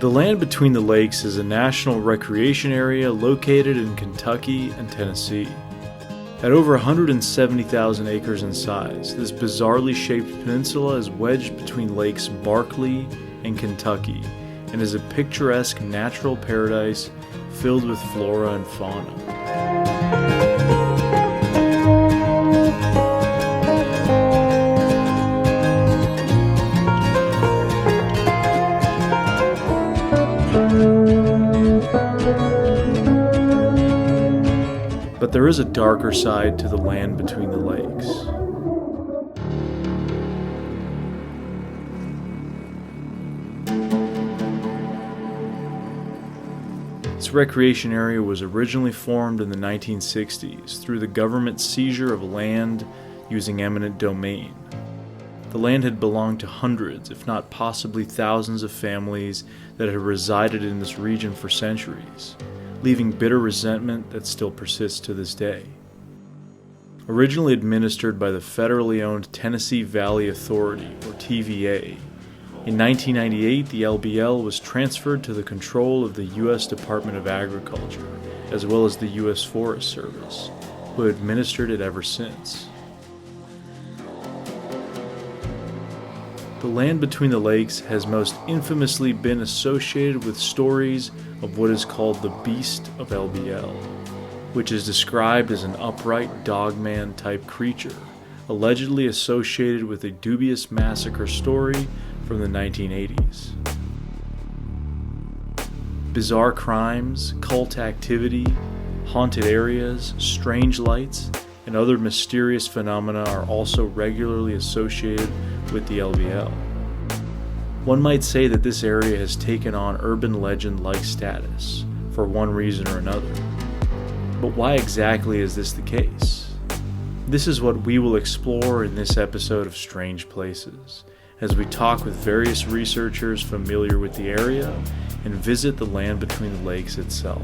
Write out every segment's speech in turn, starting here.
The land between the lakes is a national recreation area located in Kentucky and Tennessee. At over 170,000 acres in size, this bizarrely shaped peninsula is wedged between lakes Barkley and Kentucky and is a picturesque natural paradise filled with flora and fauna. But there is a darker side to the land between the lakes. This recreation area was originally formed in the 1960s through the government's seizure of land using eminent domain. The land had belonged to hundreds, if not possibly thousands of families that had resided in this region for centuries, leaving bitter resentment that still persists to this day. Originally administered by the federally owned Tennessee Valley Authority, or TVA, in 1998 the LBL was transferred to the control of the U.S. Department of Agriculture, as well as the U.S. Forest Service, who administered it ever since. The land between the lakes has most infamously been associated with stories of what is called the Beast of LBL, which is described as an upright dogman type creature, allegedly associated with a dubious massacre story from the 1980s. Bizarre crimes, cult activity, haunted areas, strange lights, and other mysterious phenomena are also regularly associated with the LBL. One might say that this area has taken on urban legend-like status for one reason or another. But why exactly is this the case? This is what we will explore in this episode of Strange Places, as we talk with various researchers familiar with the area and visit the land between the lakes itself.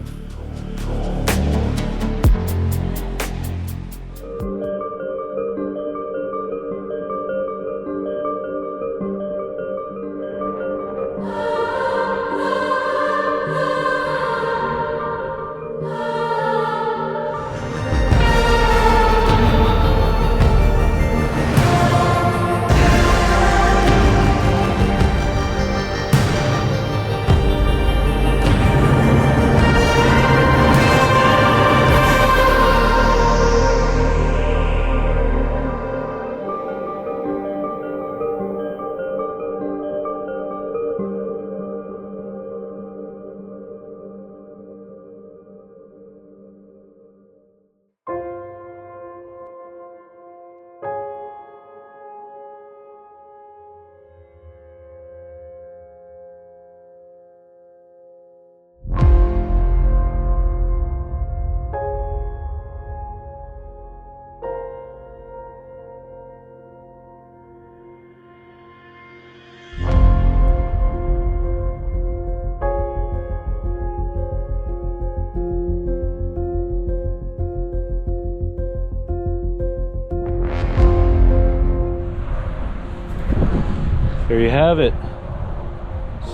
There you have it.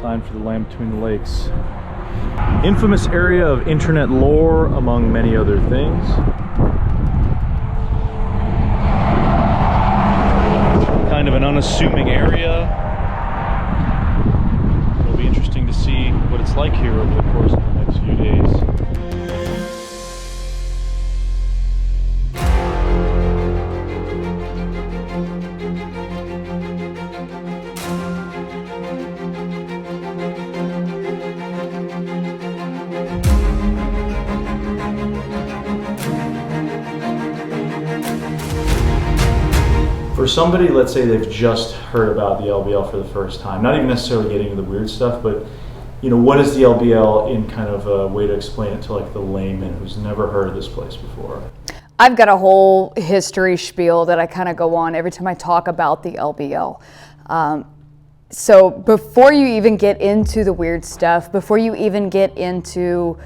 Sign for the land between the lakes. Infamous area of internet lore, among many other things. Kind of an unassuming area. It'll be interesting to see what it's like here over the course of the next few days. For somebody, let's say they've just heard about the LBL for the first time, not even necessarily getting into the weird stuff, but what is the LBL in kind of a way to explain it to like the layman who's never heard of this place before? I've got a whole history spiel that I kind of go on every time I talk about the LBL. So before you even get into the weird stuff, before you even get into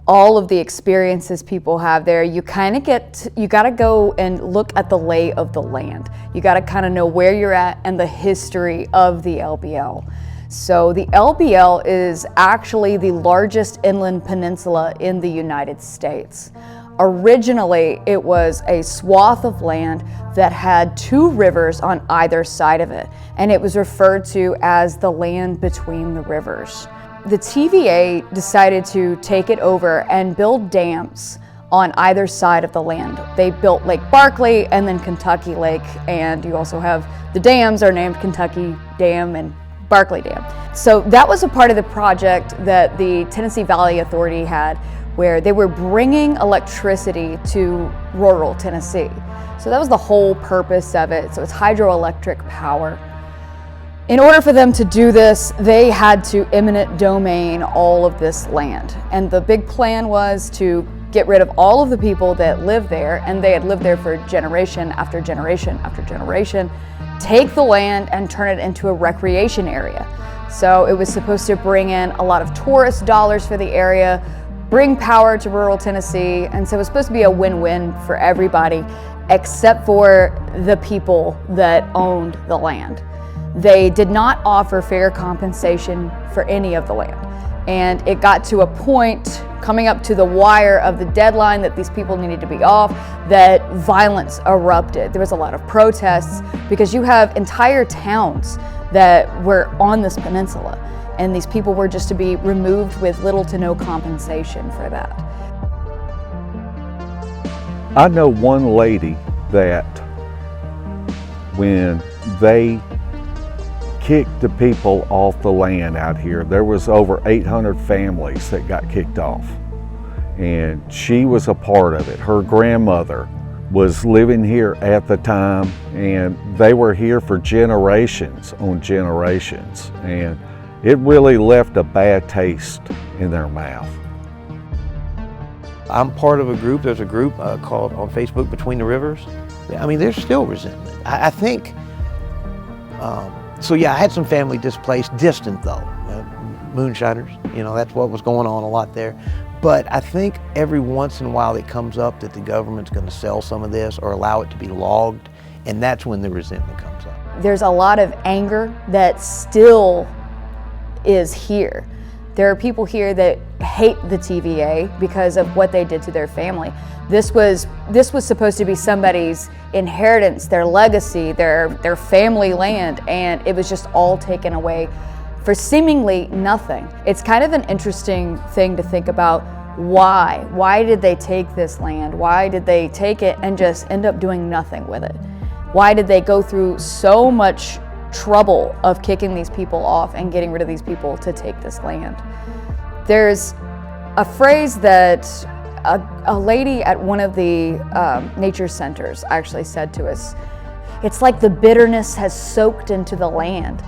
all of the experiences people have there, you got to go and look at the lay of the land. You got to kind of know where you're at and the history of the LBL. So the LBL is actually the largest inland peninsula in the United States. Originally, it was a swath of land that had 2 rivers on either side of it, and it was referred to as the land between the rivers. The TVA decided to take it over and build dams on either side of the land. They built Lake Barkley and then Kentucky Lake, and you also have the dams are named Kentucky Dam and Barkley Dam. So that was a part of the project that the Tennessee Valley Authority had, where they were bringing electricity to rural Tennessee. So that was the whole purpose of it. So it's hydroelectric power. In order for them to do this, they had to eminent domain all of this land. And the big plan was to get rid of all of the people that lived there, and they had lived there for generation after generation after generation, take the land and turn it into a recreation area. So it was supposed to bring in a lot of tourist dollars for the area, bring power to rural Tennessee, and so it was supposed to be a win-win for everybody except for the people that owned the land. They did not offer fair compensation for any of the land. And it got to a point coming up to the wire of the deadline that these people needed to be off, that violence erupted. There was a lot of protests because you have entire towns that were on this peninsula, and these people were just to be removed with little to no compensation for that. I know one lady that when they kicked the people off the land out here, there was over 800 families that got kicked off, and she was a part of it. Her grandmother was living here at the time, and they were here for generations on generations, and it really left a bad taste in their mouth. I'm part of a group, there's a group called on Facebook, Between the Rivers. I mean, there's still resentment. I think, so yeah, I had some family displaced, distant though, moonshiners, you know, that's what was going on a lot there. But I think every once in a while it comes up that the government's going to sell some of this or allow it to be logged, and that's when the resentment comes up. There's a lot of anger that still is here. There are people here that hate the TVA because of what they did to their family. This was supposed to be somebody's inheritance, their legacy, their family land, and it was just all taken away for seemingly nothing. It's kind of an interesting thing to think about. Why did they take this land? Why did they take it and just end up doing nothing with it? Why did they go through so much trouble of kicking these people off and getting rid of these people to take this land? There's a phrase that a lady at one of the nature centers actually said to us. It's like the bitterness has soaked into the land.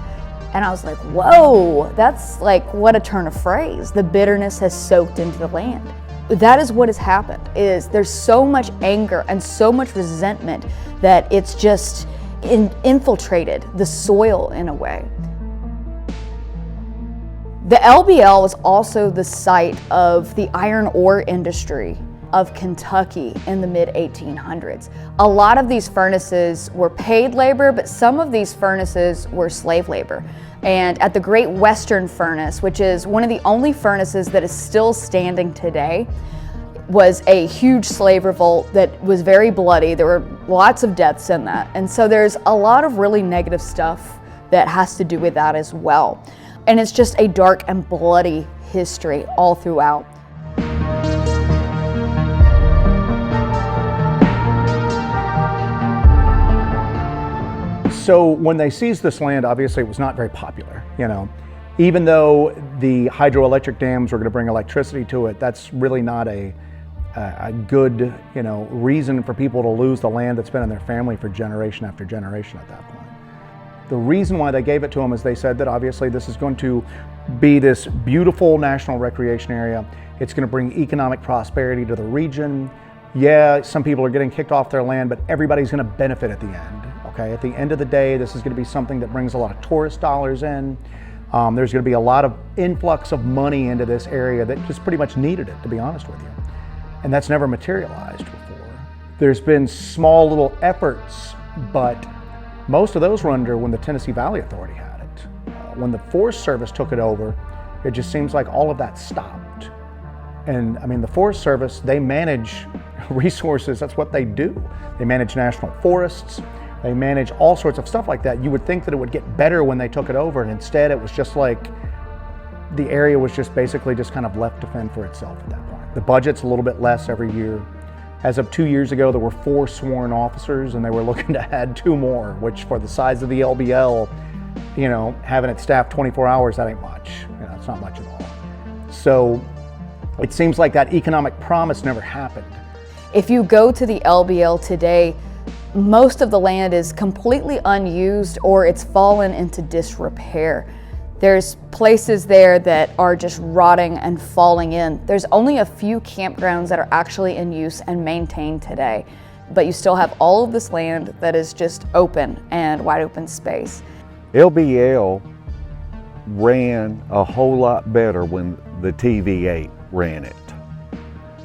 And I was like, whoa, that's like, what a turn of phrase. The bitterness has soaked into the land. That is what has happened, is there's so much anger and so much resentment that it's just infiltrated the soil in a way. The LBL was also the site of the iron ore industry of Kentucky in the mid-1800s. A lot of these furnaces were paid labor, but some of these furnaces were slave labor. And at the Great Western Furnace, which is one of the only furnaces that is still standing today, was a huge slave revolt that was very bloody. There were lots of deaths in that. And so there's a lot of really negative stuff that has to do with that as well. And it's just a dark and bloody history all throughout. So when they seized this land, obviously it was not very popular, you know. Even though the hydroelectric dams were going to bring electricity to it, that's really not a good, you know, reason for people to lose the land that's been in their family for generation after generation at that point. The reason why they gave it to them is they said that obviously this is going to be this beautiful national recreation area. It's going to bring economic prosperity to the region. Yeah, some people are getting kicked off their land, but everybody's going to benefit at the end. Okay, at the end of the day, this is going to be something that brings a lot of tourist dollars in. There's going to be a lot of influx of money into this area that just pretty much needed it, to be honest with you. And that's never materialized before. There's been small little efforts, but most of those were under when the Tennessee Valley Authority had it. when the Forest Service took it over, it just seems like all of that stopped. And I mean, the Forest Service, they manage resources, that's what they do. They manage national forests, they manage all sorts of stuff like that. You would think that it would get better when they took it over, and instead it was just like, the area was just basically just kind of left to fend for itself at that point. The budget's a little bit less every year. As of 2 years ago, there were 4 sworn officers, and they were looking to add 2 more, which for the size of the LBL, you know, having it staffed 24 hours, that ain't much. You know, it's not much at all. So it seems like that economic promise never happened. If you go to the LBL today, most of the land is completely unused or it's fallen into disrepair. There's places there that are just rotting and falling in. There's only a few campgrounds that are actually in use and maintained today, but you still have all of this land that is just open and wide open space. LBL ran a whole lot better when the TVA ran it.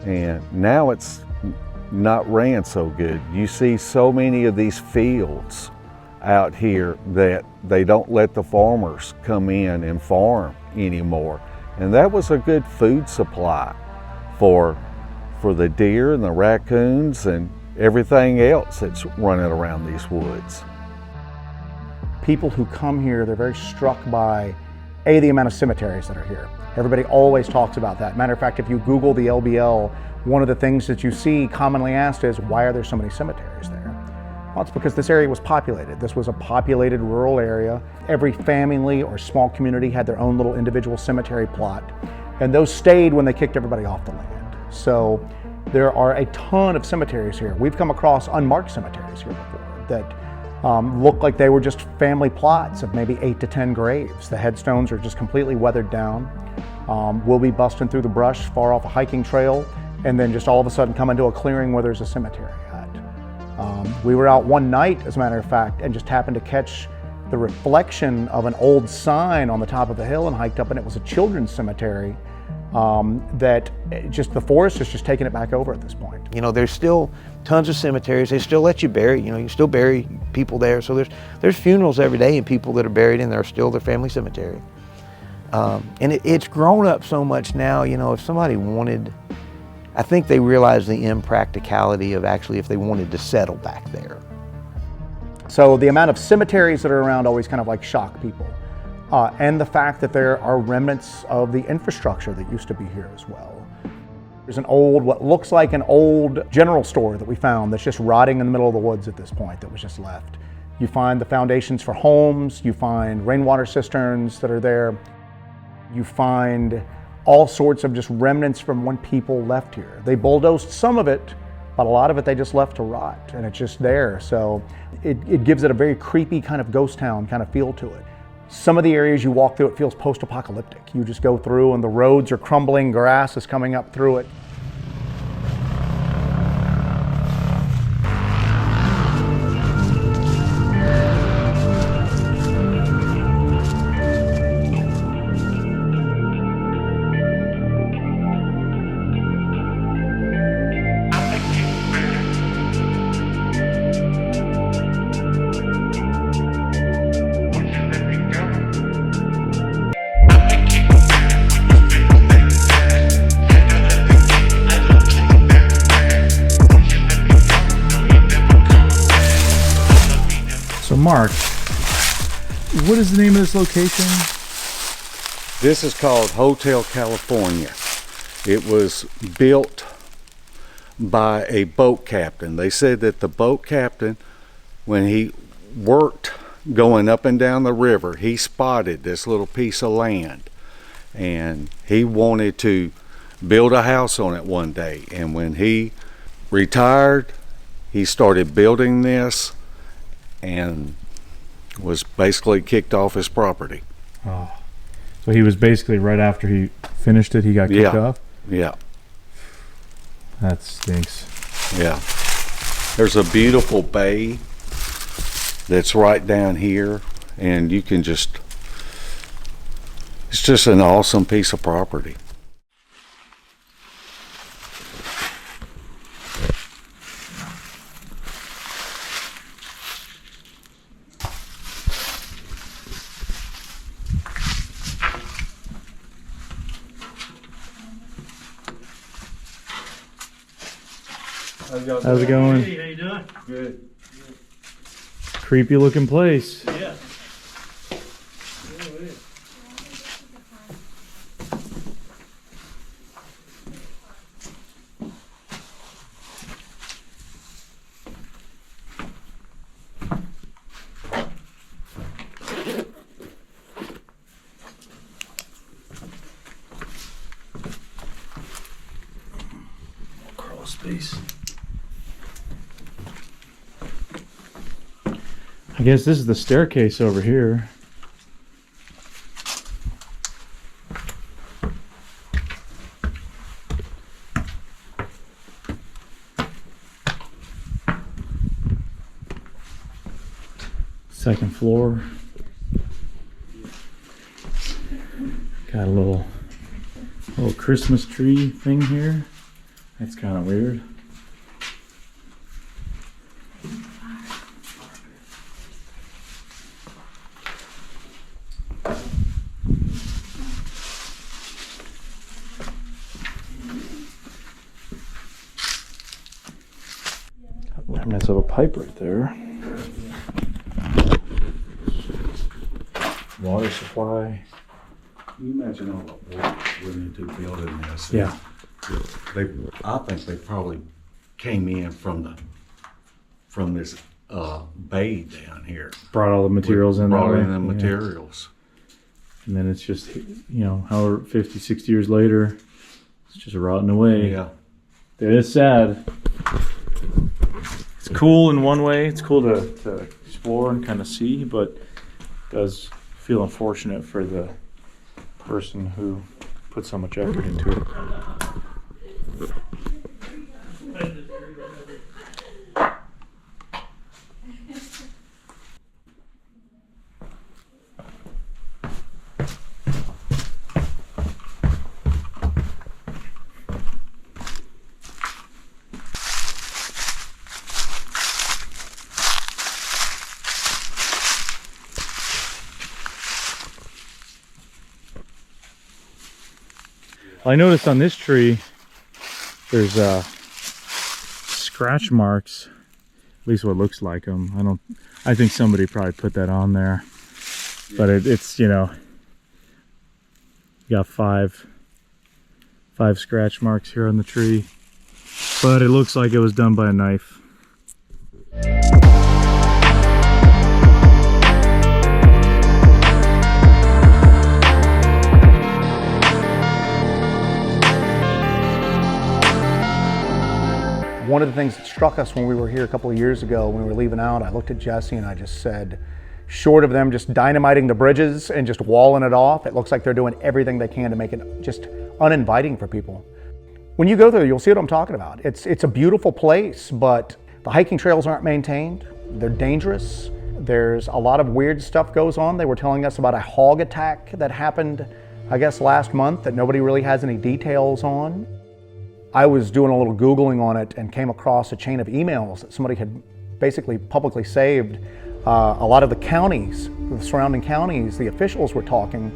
And now it's not ran so good. You see so many of these fields out here that they don't let the farmers come in and farm anymore. And that was a good food supply for the deer and the raccoons and everything else that's running around these woods. People who come here, they're very struck by, A, the amount of cemeteries that are here. Everybody always talks about that. Matter of fact, if you Google the LBL, one of the things that you see commonly asked is, why are there so many cemeteries there? Well, it's because this area was populated. This was a populated rural area. Every family or small community had their own little individual cemetery plot, and those stayed when they kicked everybody off the land. So there are a ton of cemeteries here. We've come across unmarked cemeteries here before that look like they were just family plots of maybe 8 to 10 graves. The headstones are just completely weathered down. We'll be busting through the brush far off a hiking trail, and then just all of a sudden come into a clearing where there's a cemetery at. We were out one night, as a matter of fact, and just happened to catch the reflection of an old sign on the top of a hill and hiked up, and it was a children's cemetery that just the forest is just taking it back over at this point. You know, there's still tons of cemeteries. They still let you bury, you know, you still bury people there. So there's funerals every day and people that are buried in there still their family cemetery. And it's grown up so much now, you know, if somebody wanted, I think they realize the impracticality of actually if they wanted to settle back there. So the amount of cemeteries that are around always kind of like shock people. And the fact that there are remnants of the infrastructure that used to be here as well. There's an old, what looks like an old general store that we found that's just rotting in the middle of the woods at this point that was just left. You find the foundations for homes, you find rainwater cisterns that are there. You find all sorts of just remnants from when people left here. They bulldozed some of it, but a lot of it they just left to rot, and it's just there. So it gives it a very creepy kind of ghost town kind of feel to it. Some of the areas you walk through, it feels post-apocalyptic. You just go through and the roads are crumbling, grass is coming up through it. So Mark, what is the name of this location? This is called Hotel California. It was built by a boat captain. They said that the boat captain, when he worked going up and down the river, he spotted this little piece of land and he wanted to build a house on it one day. And when he retired, he started building this and was basically kicked off his property. Oh, so he was basically right after he finished it, he got kicked off? Yeah. That stinks. Yeah. There's a beautiful bay that's right down here, and you can just, it's just an awesome piece of property. How's it going? Hey, how you doing? Good. Creepy looking place. Yeah. Crawl space. I guess this is the staircase over here. Second floor. Got a little Christmas tree thing here. That's kind of weird. Remnants of a pipe right there. Water supply. Can you imagine all the work went into building this? Yeah. I think they probably came in from this bay down here. Brought all the materials in Brought that in way. the Yeah. materials. And then it's just, however 50, 60 years later, it's just rotting away. Yeah. It is sad. It's cool in one way. It's cool to explore and kind of see, but it does feel unfortunate for the person who put so much effort into it. I noticed on this tree there's scratch marks, at least what looks like them. I think somebody probably put that on there, but it's you got five scratch marks here on the tree, but it looks like it was done by a knife. One of the things that struck us when we were here a couple of years ago, when we were leaving out, I looked at Jesse and I just said, short of them just dynamiting the bridges and just walling it off, it looks like they're doing everything they can to make it just uninviting for people. When you go there, you'll see what I'm talking about. It's a beautiful place, but the hiking trails aren't maintained. They're dangerous. There's a lot of weird stuff goes on. They were telling us about a hog attack that happened, I guess, last month that nobody really has any details on. I was doing a little Googling on it and came across a chain of emails that somebody had basically publicly saved. A lot of the counties, the surrounding counties, the officials were talking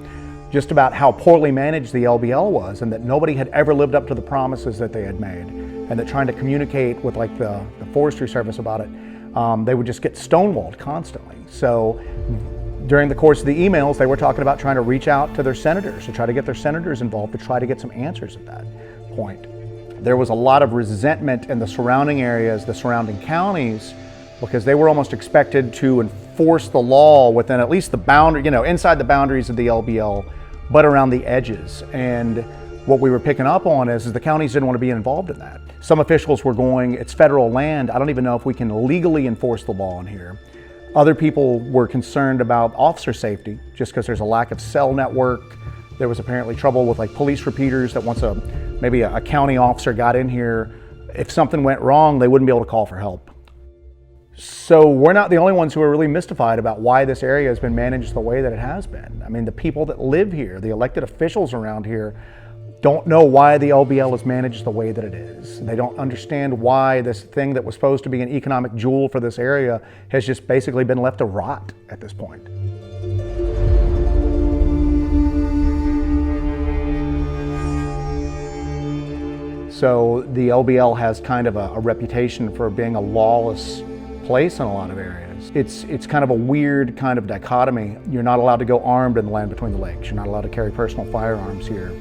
just about how poorly managed the LBL was and that nobody had ever lived up to the promises that they had made, and that trying to communicate with like the Forestry Service about it, they would just get stonewalled constantly. So during the course of the emails, they were talking about trying to reach out to their senators, to try to get their senators involved, to try to get some answers at that point. There was a lot of resentment in the surrounding areas, the surrounding counties, because they were almost expected to enforce the law within at least the boundary, inside the boundaries of the LBL, but around the edges. And what we were picking up on is the counties didn't want to be involved in that. Some officials were going, it's federal land, I don't even know if we can legally enforce the law in here. Other people were concerned about officer safety, just because there's a lack of cell network. There was apparently trouble with like police repeaters that once maybe a county officer got in here, if something went wrong, they wouldn't be able to call for help. So we're not the only ones who are really mystified about why this area has been managed the way that it has been. I mean, the people that live here, the elected officials around here, don't know why the LBL is managed the way that it is. They don't understand why this thing that was supposed to be an economic jewel for this area has just basically been left to rot at this point. So the LBL has kind of a reputation for being a lawless place in a lot of areas. It's kind of a weird kind of dichotomy. You're not allowed to go armed in the land between the lakes. You're not allowed to carry personal firearms here.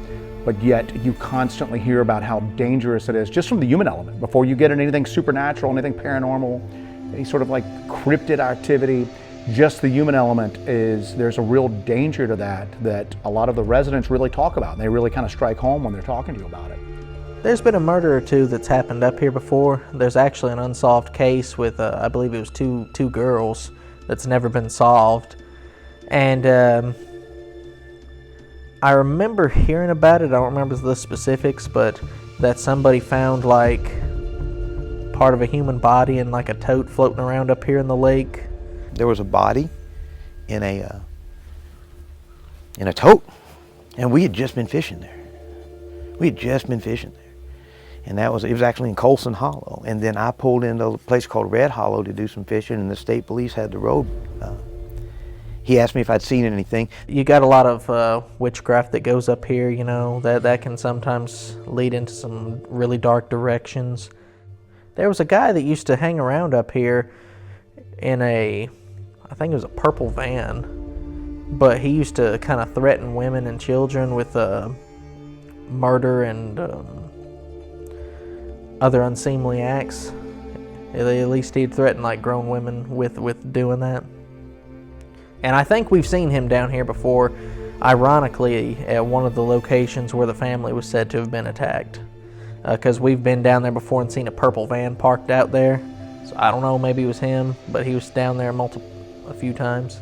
But yet you constantly hear about how dangerous it is just from the human element. Before you get into anything supernatural, anything paranormal, any sort of like cryptid activity, just the human element there's a real danger to that a lot of the residents really talk about. And they really kind of strike home when they're talking to you about it. There's been a murder or two that's happened up here before. There's actually an unsolved case with, I believe it was two girls that's never been solved. And I remember hearing about it. I don't remember the specifics, but that somebody found like part of a human body in like a tote floating around up here in the lake. There was a body in a tote, and we had just been fishing there. And it was actually in Colson Hollow. And then I pulled into a place called Red Hollow to do some fishing, and the state police had the road. He asked me if I'd seen anything. You got a lot of witchcraft that goes up here, you know, that can sometimes lead into some really dark directions. There was a guy that used to hang around up here in I think it was a purple van, but he used to kind of threaten women and children with murder and other unseemly acts. At least he'd threaten like grown women with doing that. And I think we've seen him down here before, ironically, at one of the locations where the family was said to have been attacked. Because we've been down there before and seen a purple van parked out there. So I don't know, maybe it was him, but he was down there a few times.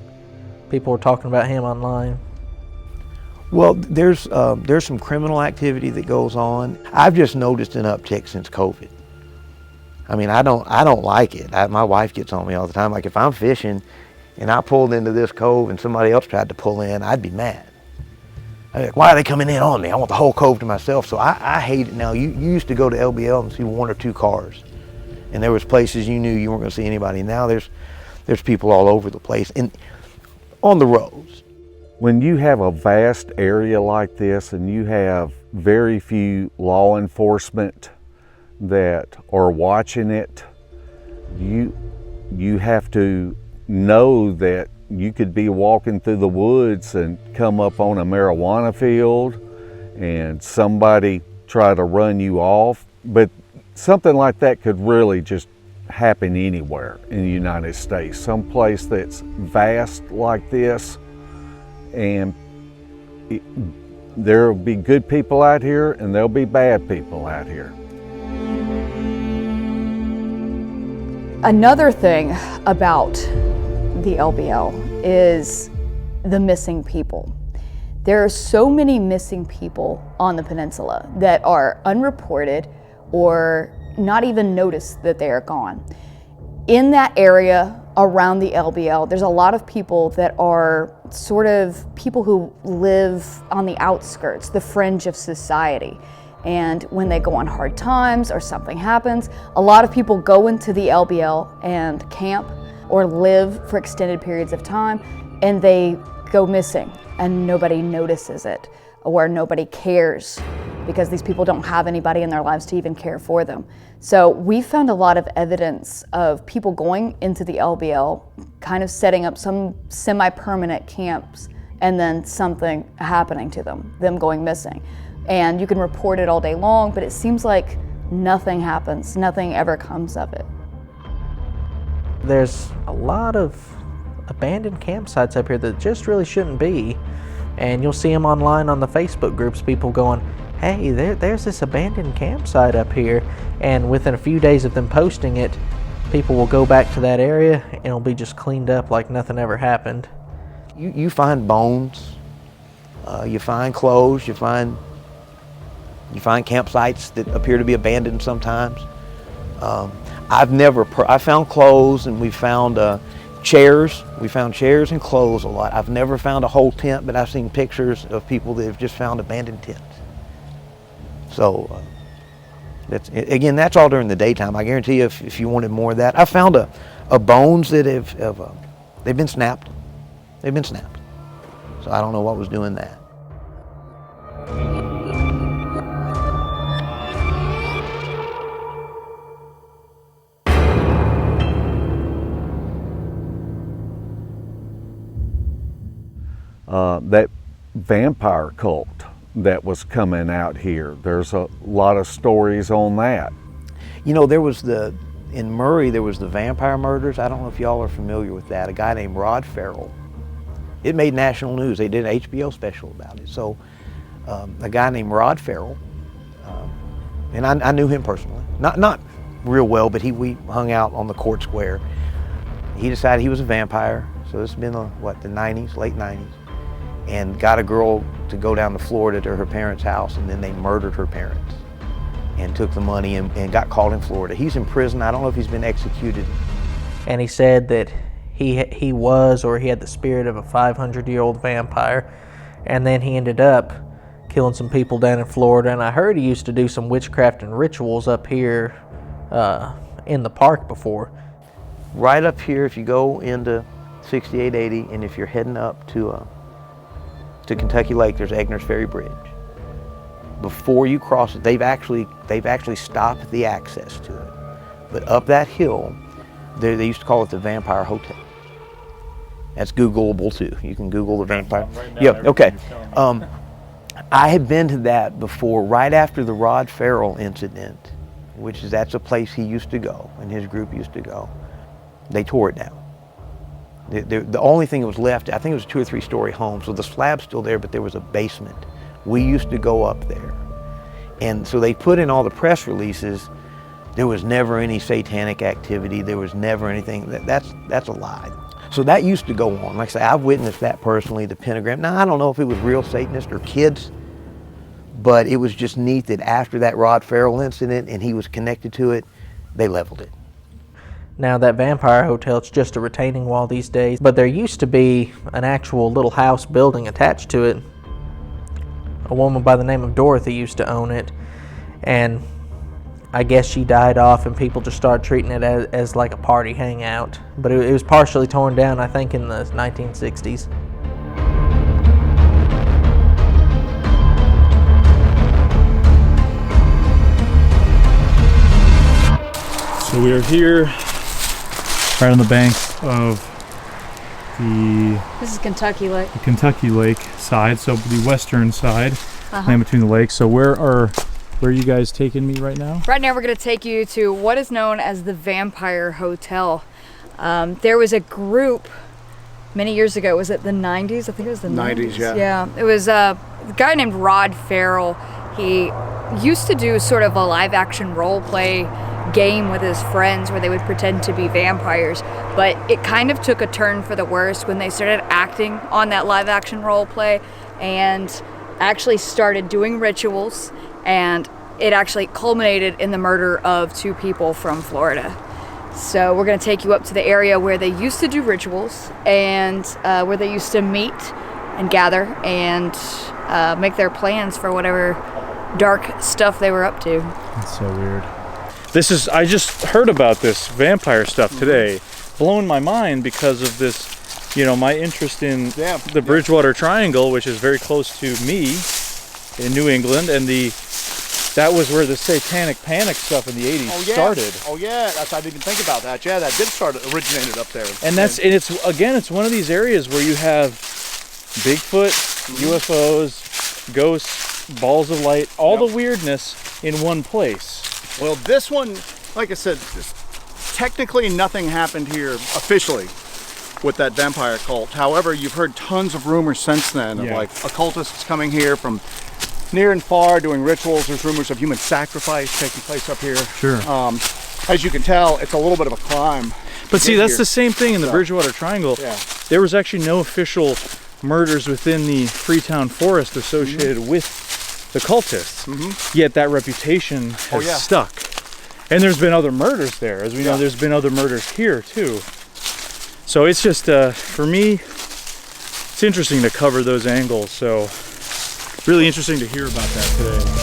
People were talking about him online. Well, there's some criminal activity that goes on. I've just noticed an uptick since COVID. I mean, I don't like it. My wife gets on me all the time. Like if I'm fishing and I pulled into this cove and somebody else tried to pull in, I'd be mad. I'd be like, why are they coming in on me? I want the whole cove to myself. So I hate it now. You used to go to LBL and see one or two cars, and there was places you knew you weren't going to see anybody. Now there's people all over the place and on the roads. When you have a vast area like this and you have very few law enforcement that are watching it, you have to know that you could be walking through the woods and come up on a marijuana field and somebody try to run you off. But something like that could really just happen anywhere in the United States. Someplace that's vast like this, and there'll be good people out here and there'll be bad people out here. Another thing about the LBL is the missing people. There are so many missing people on the peninsula that are unreported or not even noticed that they are gone. In that area around the LBL, there's a lot of people that are sort of people who live on the outskirts, the fringe of society. And when they go on hard times or something happens, a lot of people go into the LBL and camp or live for extended periods of time, and they go missing and nobody notices it or nobody cares because these people don't have anybody in their lives to even care for them. So we found a lot of evidence of people going into the LBL, kind of setting up some semi-permanent camps, and then something happening to them going missing. And you can report it all day long, but it seems like nothing happens, nothing ever comes of it. There's a lot of abandoned campsites up here that just really shouldn't be. And you'll see them online on the Facebook groups, people going, hey, there's this abandoned campsite up here. And within a few days of them posting it, people will go back to that area and it'll be just cleaned up like nothing ever happened. You find bones, you find clothes, you find campsites that appear to be abandoned sometimes. I found clothes, and we found chairs. We found chairs and clothes a lot. I've never found a whole tent, but I've seen pictures of people that have just found abandoned tents. So that's all during the daytime. I guarantee you, if you wanted more of that, I found a bones that they've been snapped. They've been snapped. So I don't know what was doing that. that vampire cult that was coming out here. There's a lot of stories on that. You know, there was in Murray, there was the vampire murders. I don't know if y'all are familiar with that. A guy named Rod Farrell. It made national news. They did an HBO special about it. So a guy named Rod Farrell, and I knew him personally. Not real well, but we hung out on the court square. He decided he was a vampire. So this has been the 90s, late 90s. And got a girl to go down to Florida to her parents' house, and then they murdered her parents and took the money and got caught in Florida. He's in prison. I don't know if he's been executed. And he said that he was, or he had the spirit of a 500-year-old vampire, and then he ended up killing some people down in Florida. And I heard he used to do some witchcraft and rituals up here in the park before. Right up here, if you go into 6880, and if you're heading up to Kentucky Lake, there's Egner's Ferry Bridge. Before you cross it, they've actually stopped the access to it. But up that hill, they used to call it the Vampire Hotel. That's Googleable too. You can Google the vampire. Yeah, okay. I had been to that before, right after the Rod Farrell incident, that's a place he used to go and his group used to go. They tore it down. The only thing that was left, I think it was a 2 or 3 story home, so the slab's still there, but there was a basement. We used to go up there. And so they put in all the press releases. There was never any satanic activity. There was never anything. That's a lie. So that used to go on. Like I say, I've witnessed that personally, the pentagram. Now, I don't know if it was real Satanists or kids, but it was just neat that after that Rod Farrell incident and he was connected to it, they leveled it. Now that Vampire Hotel, it's just a retaining wall these days, but there used to be an actual little house building attached to it. A woman by the name of Dorothy used to own it, and I guess she died off and people just started treating it as like a party hangout. But it was partially torn down, I think, in the 1960s. So we are here right on the bank of This is Kentucky Lake. the Kentucky Lake side, so the western side, land between the lakes. So where are you guys taking me right now? Right now we're going to take you to what is known as the Vampire Hotel. There was a group many years ago. Was it the 90s? I think it was the 90s. yeah. Yeah. It was a guy named Rod Farrell. He used to do sort of a live action role play game with his friends where they would pretend to be vampires, but it kind of took a turn for the worse when they started acting on that live action role play and actually started doing rituals, and it actually culminated in the murder of 2 people from Florida. So we're going to take you up to the area where they used to do rituals and where they used to meet and gather and make their plans for whatever dark stuff they were up to. That's so weird. I just heard about this vampire stuff today, blowing my mind because of this, my interest in the Bridgewater Triangle, which is very close to me in New England, and that was where the satanic panic stuff in the 80s started. Oh yeah, I didn't even think about that. Yeah, that originated up there. And it's one of these areas where you have Bigfoot, UFOs, ghosts, balls of light, all the weirdness in one place. Well, this one, like I said, technically nothing happened here officially with that vampire cult. However, you've heard tons of rumors since then of like occultists coming here from near and far doing rituals. There's rumors of human sacrifice taking place up here. Sure. As you can tell, it's a little bit of a crime. But see, that's the same thing in the Bridgewater Triangle. Yeah. There was actually no official murders within the Freetown Forest associated with the cultists. Yet that reputation has stuck. And there's been other murders there. As we know, there's been other murders here too. So it's just, for me, it's interesting to cover those angles. So really interesting to hear about that today.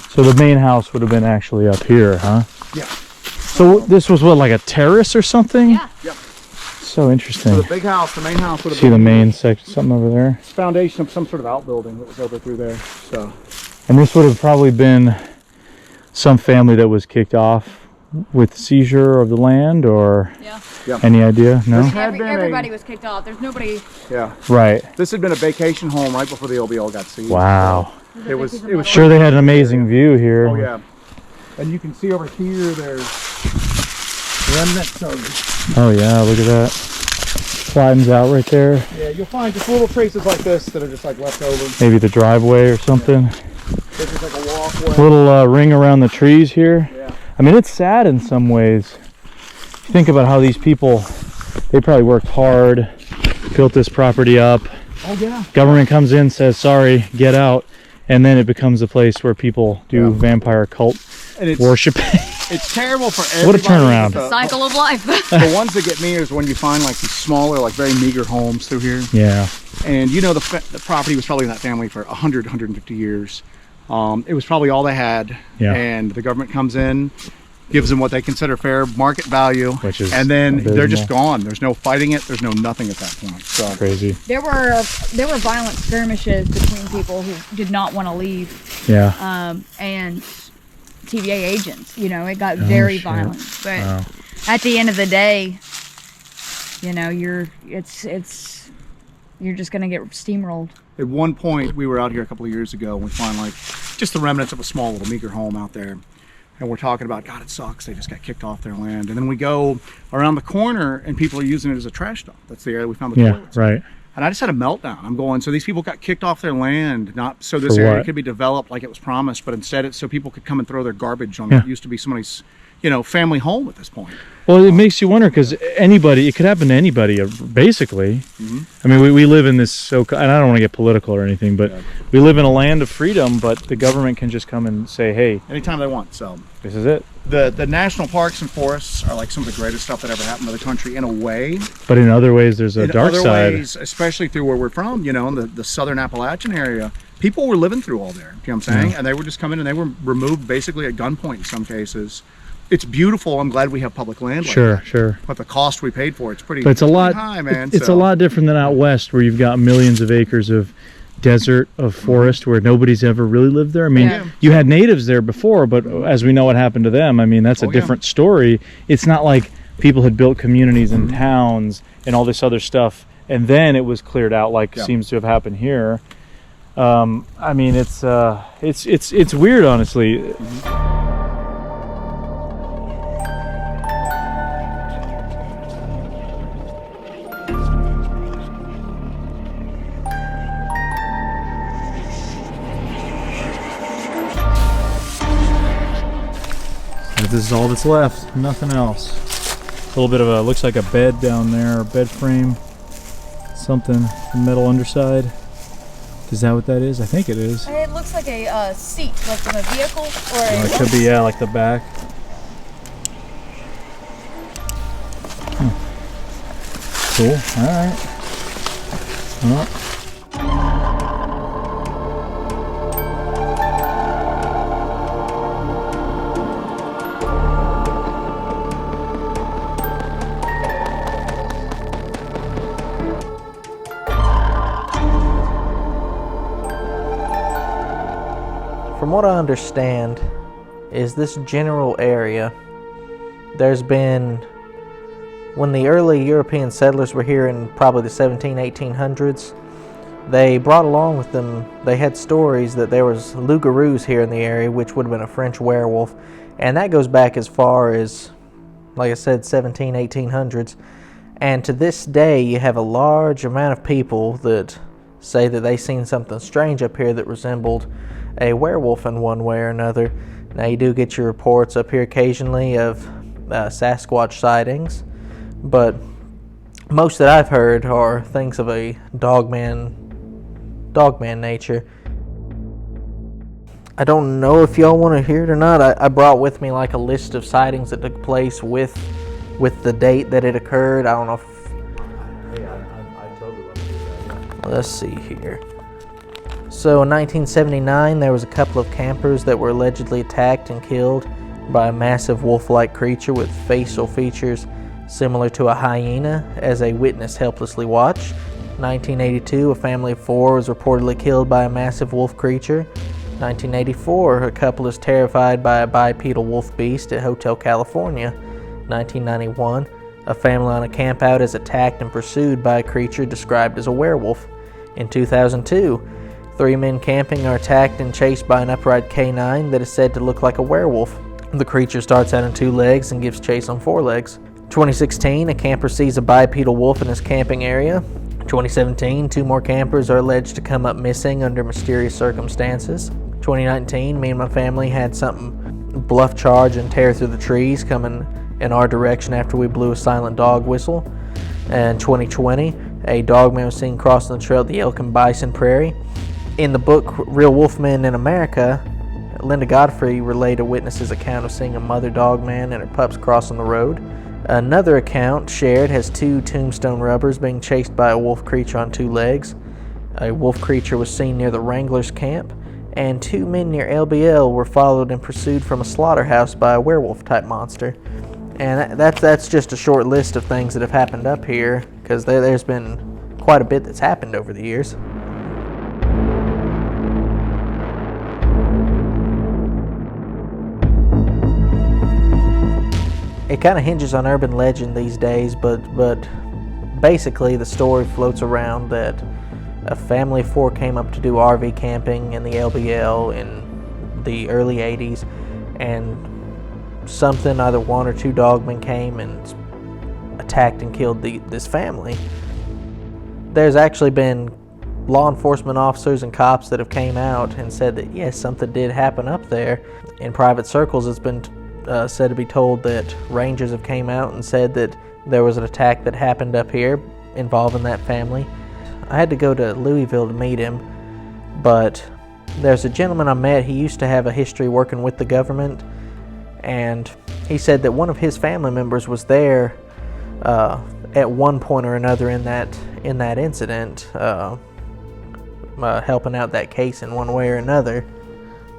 So the main house would have been actually up here, huh? Yeah. So this was what, like a terrace or something? Yeah. Yep. So interesting. So the big house, the main house would have See been the main section, something over there. foundation of some sort of outbuilding that was over through there. So. And this would have probably been some family that was kicked off with seizure of the land, or Yeah. any idea? No? Everybody was kicked off. There's nobody. Yeah. Right. This had been a vacation home right before the LBL got seized. Wow. It was Sure they had an amazing view here. Oh yeah. And you can see over here there's remnants of. Oh yeah, look at that. Flattens out right there. Yeah, you'll find just little traces like this that are just like left over. Maybe the driveway or something. This is like a walkway. Little ring around the trees here. Yeah. I mean, it's sad in some ways. Think about how these people, they probably worked hard, built this property up. Oh yeah. Government comes in, says, sorry, get out. And then it becomes a place where people do vampire cult And it's worship. it's terrible for What a everybody. turnaround. The Cycle of life. the ones that get me is when you find like these smaller, like very meager homes through here. Yeah. And you know the property was probably in that family for 100, 150 years. It was probably all they had. Yeah. And the government comes in, gives them what they consider fair market value, Which is and then they're abysmal. just gone. There's no fighting it. There's no nothing at that point. So Crazy. There were violent skirmishes between people who did not want to leave, Yeah. and TVA agents. You know, it got very shit. violent. But Wow. at the end of the day, you know, you're just gonna get steamrolled. at one point, we were out here a couple of years ago, and we found like just the remnants of a small little meager home out there. And we're talking about, God, it sucks. They just got kicked off their land. And then we go around the corner, and people are using it as a trash dump. That's the area we found the Yeah, toilets. right. And I just had a meltdown. I'm going, so these people got kicked off their land, not so this For area what? could be developed like it was promised, but instead it's so people could come and throw their garbage on Yeah. what used to be somebody's, you know, family home at this point. Well, it makes you wonder, because anybody, it could happen to anybody, basically. Mm-hmm. I mean, we live in this, and I don't want to get political or anything, but we live in a land of freedom, but the government can just come and say, hey, Anytime they want. So this is it. the national parks and forests are like some of the greatest stuff that ever happened to the country in a way. But in other ways, there's a In dark other side. ways, especially through where we're from, you know, in the southern Appalachian area, people were living through all there. You know what I'm saying? And they were just coming and they were removed basically at gunpoint in some cases. It's beautiful. I'm glad we have public land like Sure, that. sure. But the cost we paid for it's pretty. But it's a lot. high, man. It's a So, lot different than out west, where you've got millions of acres of desert, of forest, where nobody's ever really lived there. I mean, Yeah. you had natives there before, but as we know what happened to them, I mean, that's a Oh, yeah. different story. It's not like people had built communities and towns and all this other stuff, and then it was cleared out, like Yeah. seems to have happened here. I mean, it's weird, honestly. This is all that's left, nothing else. A little bit of a, looks like a bed down there, a bed frame, something, metal underside. Is that what that is? I think it is. It looks like a seat, like from a vehicle or a. It could be, yeah, like the back. Cool, alright. Well, From what I understand, is this general area, there's been, when the early European settlers were here in probably the 1800s, they brought along with them, they had stories that there was loup-garous here in the area, which would have been a French werewolf, and that goes back as far as, like I said, 1800s. And to this day, you have a large amount of people that say that they seen something strange up here that resembled a werewolf in one way or another. Now, you do get your reports up here occasionally of Sasquatch sightings, but most that I've heard are things of a dogman nature. I don't know if y'all want to hear it or not. I brought with me like a list of sightings that took place with the date that it occurred. I don't know if... I totally want to do that. Let's see here. So in 1979, there was a couple of campers that were allegedly attacked and killed by a massive wolf-like creature with facial features similar to a hyena as a witness helplessly watched. 1982, a family of 4 was reportedly killed by a massive wolf creature. 1984, a couple is terrified by a bipedal wolf beast at Hotel California. 1991, a family on a campout is attacked and pursued by a creature described as a werewolf. In 2002, 3 men camping are attacked and chased by an upright canine that is said to look like a werewolf. The creature starts out on 2 legs and gives chase on 4 legs. 2016, a camper sees a bipedal wolf in his camping area. 2017, 2 more campers are alleged to come up missing under mysterious circumstances. 2019, me and my family had something bluff charge and tear through the trees coming in our direction after we blew a silent dog whistle. And 2020, a dogman was seen crossing the trail at the Elk and Bison Prairie. In the book Real Wolfmen in America, Linda Godfrey relayed a witness's account of seeing a mother dogman and her pups crossing the road. Another account shared has 2 tombstone rubbers being chased by a wolf creature on 2 legs. A wolf creature was seen near the Wranglers camp, and 2 men near LBL were followed and pursued from a slaughterhouse by a werewolf-type monster. And that's just a short list of things that have happened up here, because there's been quite a bit that's happened over the years. It kind of hinges on urban legend these days, but basically the story floats around that a family of 4 came up to do RV camping in the LBL in the early 80s, and something, either 1 or 2 dogmen came and attacked and killed this family. There's actually been law enforcement officers and cops that have came out and said that yes, something did happen up there. In private circles, it's been said to be told that rangers have came out and said that there was an attack that happened up here involving that family. I had to go to Louisville to meet him, but there's a gentleman I met. He used to have a history working with the government, and he said that one of his family members was there at one point or another in that incident, helping out that case in one way or another.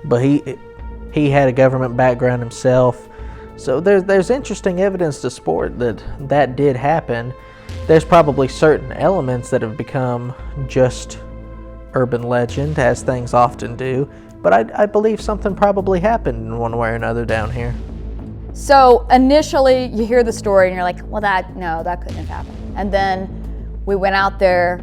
But he had a government background himself, so there's interesting evidence to support that did happen. There's probably certain elements that have become just urban legend, as things often do, but I believe something probably happened in one way or another down here. So initially you hear the story and you're like, well, that couldn't have happened. And then we went out there,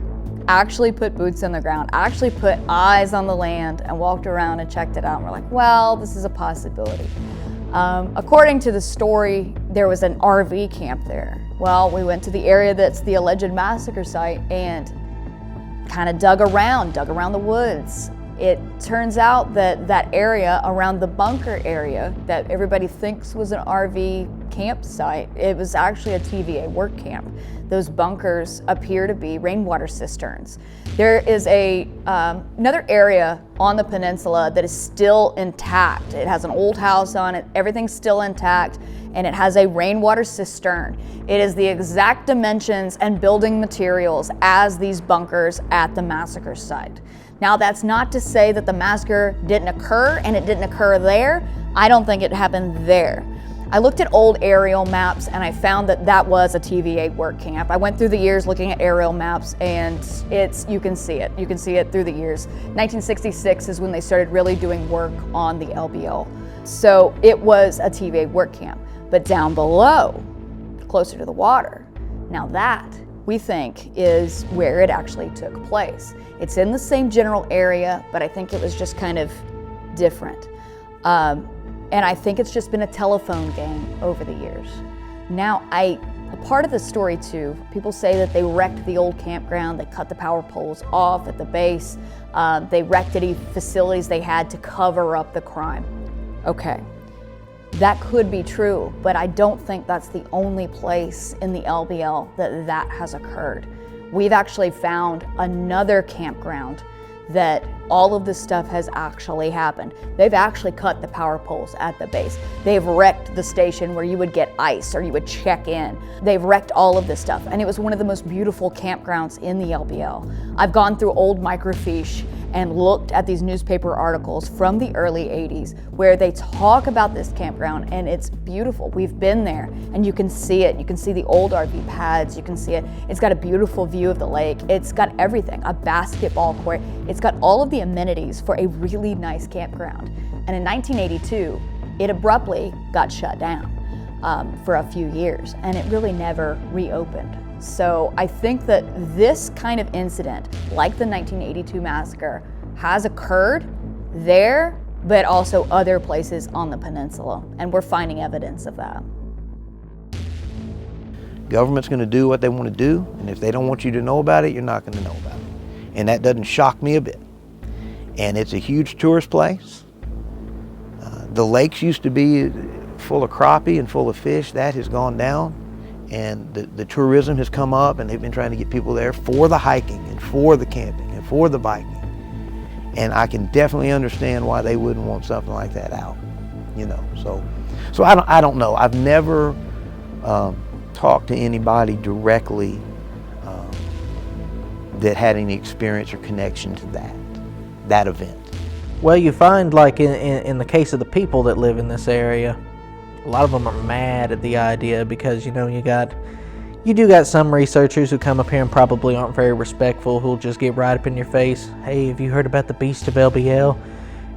actually put boots on the ground, actually put eyes on the land and walked around and checked it out. And we're like, well, this is a possibility. According to the story, there was an RV camp there. Well, we went to the area that's the alleged massacre site and kind of dug around the woods. It turns out that area around the bunker area that everybody thinks was an RV campsite, it was actually a TVA work camp. Those bunkers appear to be rainwater cisterns. There is another area on the peninsula that is still intact. It has an old house on it, everything's still intact, and it has a rainwater cistern. It is the exact dimensions and building materials as these bunkers at the massacre site. Now, that's not to say that the massacre didn't occur and it didn't occur there. I don't think it happened there. I looked at old aerial maps and I found that was a TVA work camp. I went through the years looking at aerial maps, and you can see it. You can see it through the years. 1966 is when they started really doing work on the LBL. So it was a TVA work camp. But down below, closer to the water, now that we think is where it actually took place. It's in the same general area, but I think it was just kind of different. And I think it's just been a telephone game over the years. Now, a part of the story too, people say that they wrecked the old campground, they cut the power poles off at the base, they wrecked any facilities they had to cover up the crime. Okay, that could be true, but I don't think that's the only place in the LBL that has occurred. We've actually found another campground that all of this stuff has actually happened. They've actually cut the power poles at the base. They've wrecked the station where you would get ice or you would check in. They've wrecked all of this stuff, and it was one of the most beautiful campgrounds in the LBL. I've gone through old microfiche and looked at these newspaper articles from the early 80s where they talk about this campground, and it's beautiful. We've been there and you can see it. You can see the old RV pads, you can see it. It's got a beautiful view of the lake. It's got everything, a basketball court. It's got all of the amenities for a really nice campground. And in 1982, it abruptly got shut down for a few years, and it really never reopened. So I think that this kind of incident, like the 1982 massacre, has occurred there, but also other places on the peninsula, and we're finding evidence of that. Government's going to do what they want to do, and if they don't want you to know about it, you're not going to know about it. And that doesn't shock me a bit. And it's a huge tourist place. The lakes used to be full of crappie and full of fish. That has gone down, and the tourism has come up, and they've been trying to get people there for the hiking and for the camping and for the biking. And I can definitely understand why they wouldn't want something like that out, you know. So I don't know. I've never talked to anybody directly that had any experience or connection to that event. Well, you find, like in the case of the people that live in this area, a lot of them are mad at the idea because, you know, you do got some researchers who come up here and probably aren't very respectful, who'll just get right up in your face. Hey, have you heard about the Beast of LBL?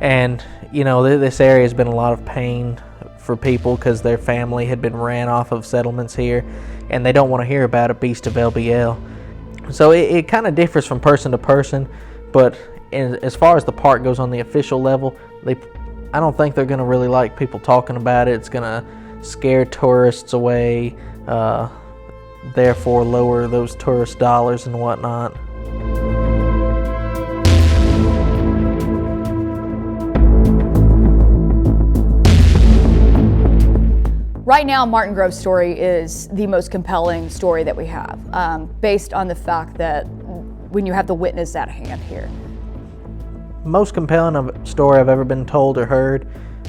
And, you know, this area has been a lot of pain for people because their family had been ran off of settlements here, and they don't want to hear about a Beast of LBL. So it kind of differs from person to person, but as far as the park goes on the official level, I don't think they're going to really like people talking about it. It's going to scare tourists away, therefore lower those tourist dollars and whatnot. Right now, Martin Grove's story is the most compelling story that we have, based on the fact that when you have the witness at hand here. Most compelling story I've ever been told or heard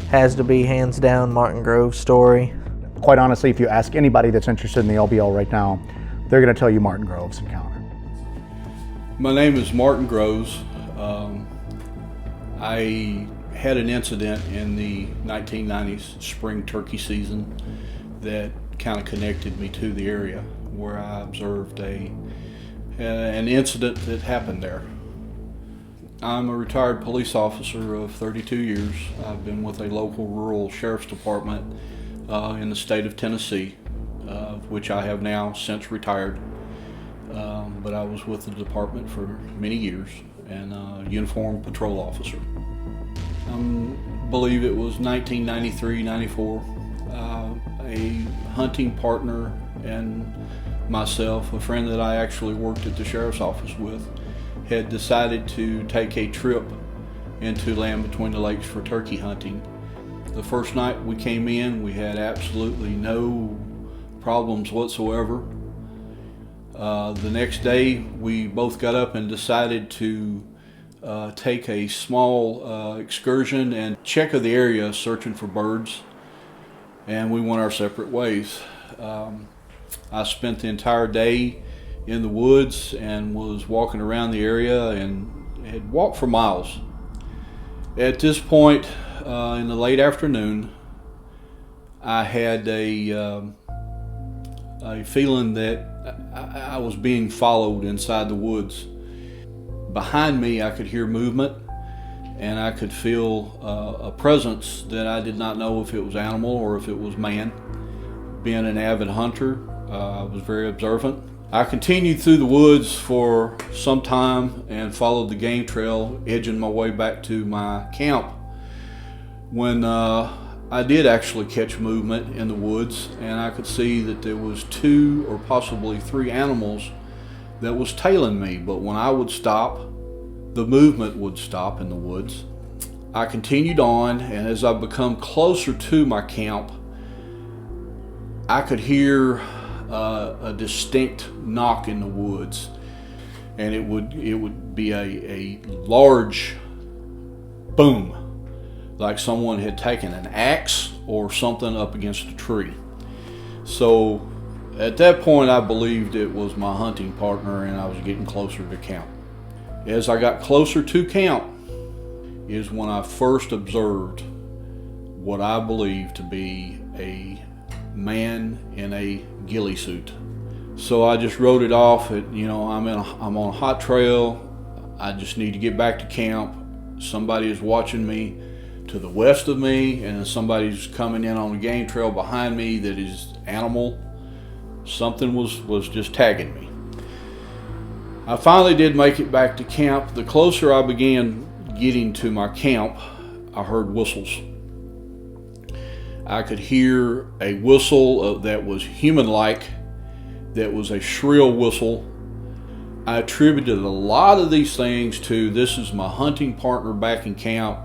has to be hands down Martin Grove's story. Quite honestly, if you ask anybody that's interested in the LBL right now, they're going to tell you Martin Grove's encounter. My name is Martin Groves. I had an incident in the 1990s spring turkey season that kind of connected me to the area where I observed an incident that happened there. I'm a retired police officer of 32 years. I've been with a local rural sheriff's department in the state of Tennessee, which I have now since retired. But I was with the department for many years and a uniformed patrol officer. I believe it was 1993-94. A hunting partner and myself, a friend that I actually worked at the sheriff's office with, had decided to take a trip into land between the lakes for turkey hunting. The first night we came in, we had absolutely no problems whatsoever. The next day, we both got up and decided to take a small excursion and check of the area searching for birds, and we went our separate ways. I spent the entire day in the woods and was walking around the area and had walked for miles. At this point in the late afternoon, I had a feeling that I was being followed inside the woods. Behind me, I could hear movement, and I could feel a presence that I did not know if it was animal or if it was man. Being an avid hunter, I was very observant. I continued through the woods for some time and followed the game trail, edging my way back to my camp, when I did actually catch movement in the woods, and I could see that there was 2 or possibly 3 animals that was tailing me. But when I would stop, the movement would stop in the woods. I continued on, and as I become closer to my camp, I could hear a distinct knock in the woods, and it would be a large boom, like someone had taken an axe or something up against a tree. So at that point, I believed it was my hunting partner, and I was getting closer to camp. As I got closer to camp is when I first observed what I believed to be a man in a ghillie suit. So I just wrote it off. I'm on a hot trail. I just need to get back to camp. Somebody is watching me to the west of me, and then somebody's coming in on a game trail behind me that is animal. Something was just tagging me. I finally did make it back to camp. The closer I began getting to my camp, I heard whistles. I could hear a whistle that was human-like, that was a shrill whistle. I attributed a lot of these things to, this is my hunting partner back in camp.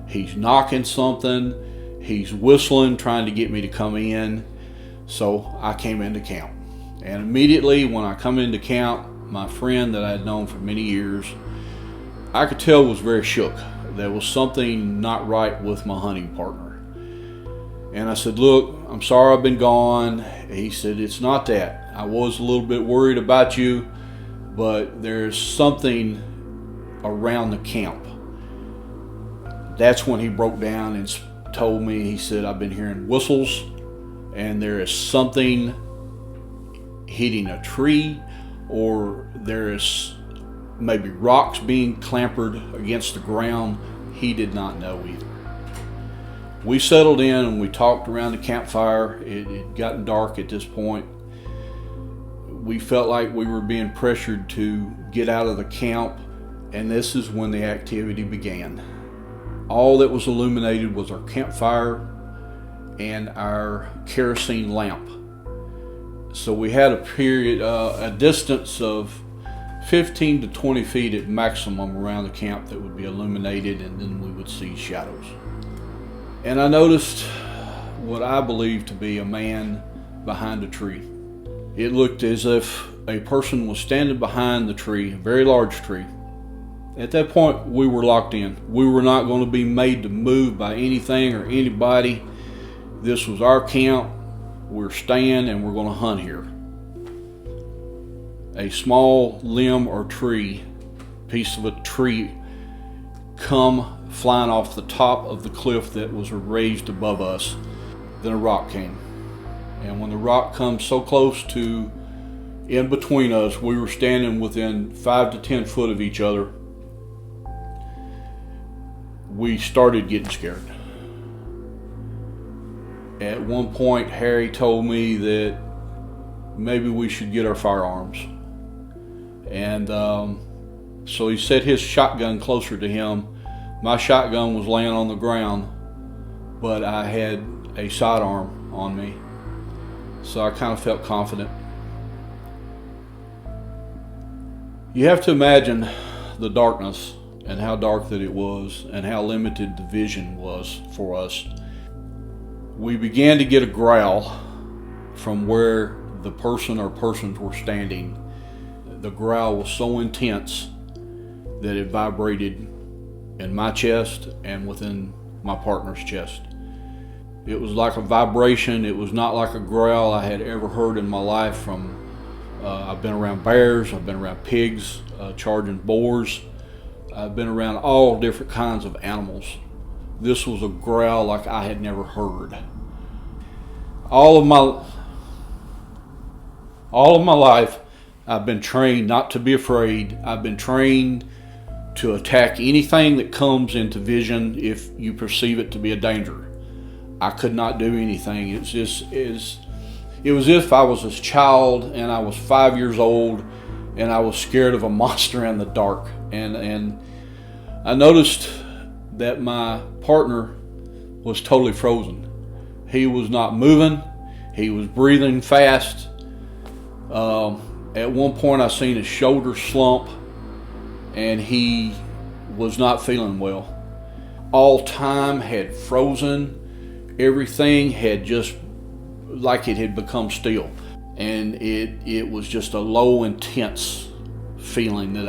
He's knocking something, he's whistling, trying to get me to come in. So I came into camp. And immediately when I come into camp, my friend that I had known for many years, I could tell was very shook. There was something not right with my hunting partner. And I said, look, I'm sorry I've been gone. He said, it's not that. I was a little bit worried about you, but there's something around the camp. That's when he broke down and told me, he said, I've been hearing whistles, and there is something hitting a tree, or there is maybe rocks being clambered against the ground. He did not know either. We settled in and we talked around the campfire. It had gotten dark at this point. We felt like we were being pressured to get out of the camp, and this is when the activity began. All that was illuminated was our campfire and our kerosene lamp. So we had a distance of 15 to 20 feet at maximum around the camp that would be illuminated, and then we would see shadows. And I noticed what I believed to be a man behind a tree. It looked as if a person was standing behind the tree, a very large tree. At that point, we were locked in. We were not going to be made to move by anything or anybody. This was our camp. We're staying and we're going to hunt here. A small limb or piece of a tree, come flying off the top of the cliff that was raised above us. Then a rock came. And when the rock comes so close to in between us, we were standing within 5 to 10 foot of each other. We started getting scared. At one point, Harry told me that maybe we should get our firearms. And so he set his shotgun closer to him. My shotgun was laying on the ground, but I had a sidearm on me. So I kind of felt confident. You have to imagine the darkness and how dark that it was and how limited the vision was for us. We began to get a growl from where the person or persons were standing. The growl was so intense that it vibrated in my chest and within my partner's chest. It was like a vibration. It was not like a growl I had ever heard in my life from, I've been around bears, I've been around pigs, charging boars. I've been around all different kinds of animals. This was a growl like I had never heard. All of my life, I've been trained not to be afraid. I've been trained to attack anything that comes into vision if you perceive it to be a danger. I could not do anything. It was if I was a child and I was 5 years old and I was scared of a monster in the dark. And I noticed that my partner was totally frozen. He was not moving. He was breathing fast. At one point I seen his shoulder slump and he was not feeling well. All time had frozen. Everything had just, like it had become still. And it was just a low, intense feeling that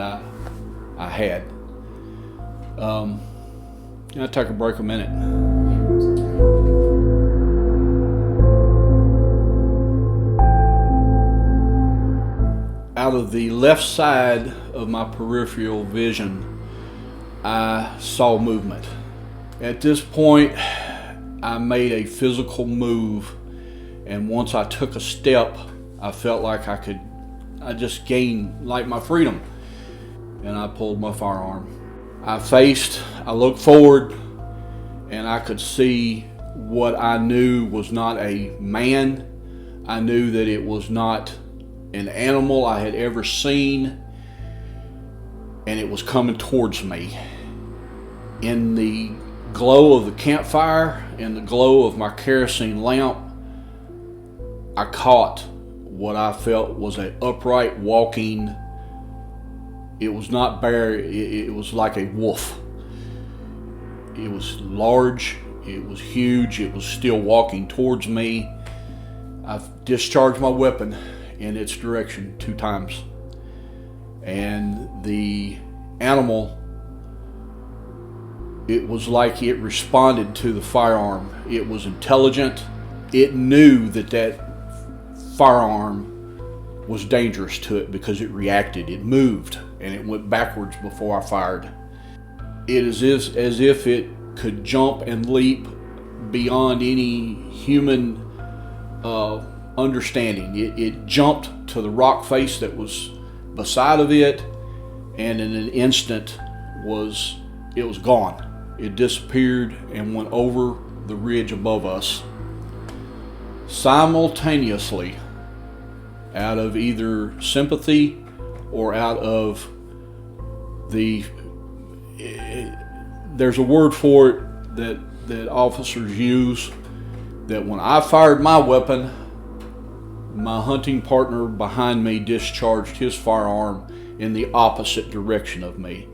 I had. Can I take a break a minute? Out of the left side of my peripheral vision, I saw movement. At this point, I made a physical move, and once I took a step, I felt like I just gained like my freedom, and I pulled my firearm. I looked forward, and I could see what I knew was not a man. I knew that it was not an animal I had ever seen, and it was coming towards me. In the glow of the campfire, in the glow of my kerosene lamp, I caught what I felt was an upright walking. It was not bear, it was like a wolf. It was large, it was huge, it was still walking towards me. I've discharged my weapon in its direction 2 times. And the animal, it was like it responded to the firearm. It was intelligent. It knew that firearm was dangerous to it because it reacted. It moved and it went backwards before I fired. It is as if it could jump and leap beyond any human understanding. It jumped to the rock face that was beside of it, and in an instant it was gone. It disappeared and went over the ridge above us. Simultaneously, out of either sympathy or out of there's a word for it that officers use, that when I fired my weapon, my hunting partner behind me discharged his firearm in the opposite direction of me.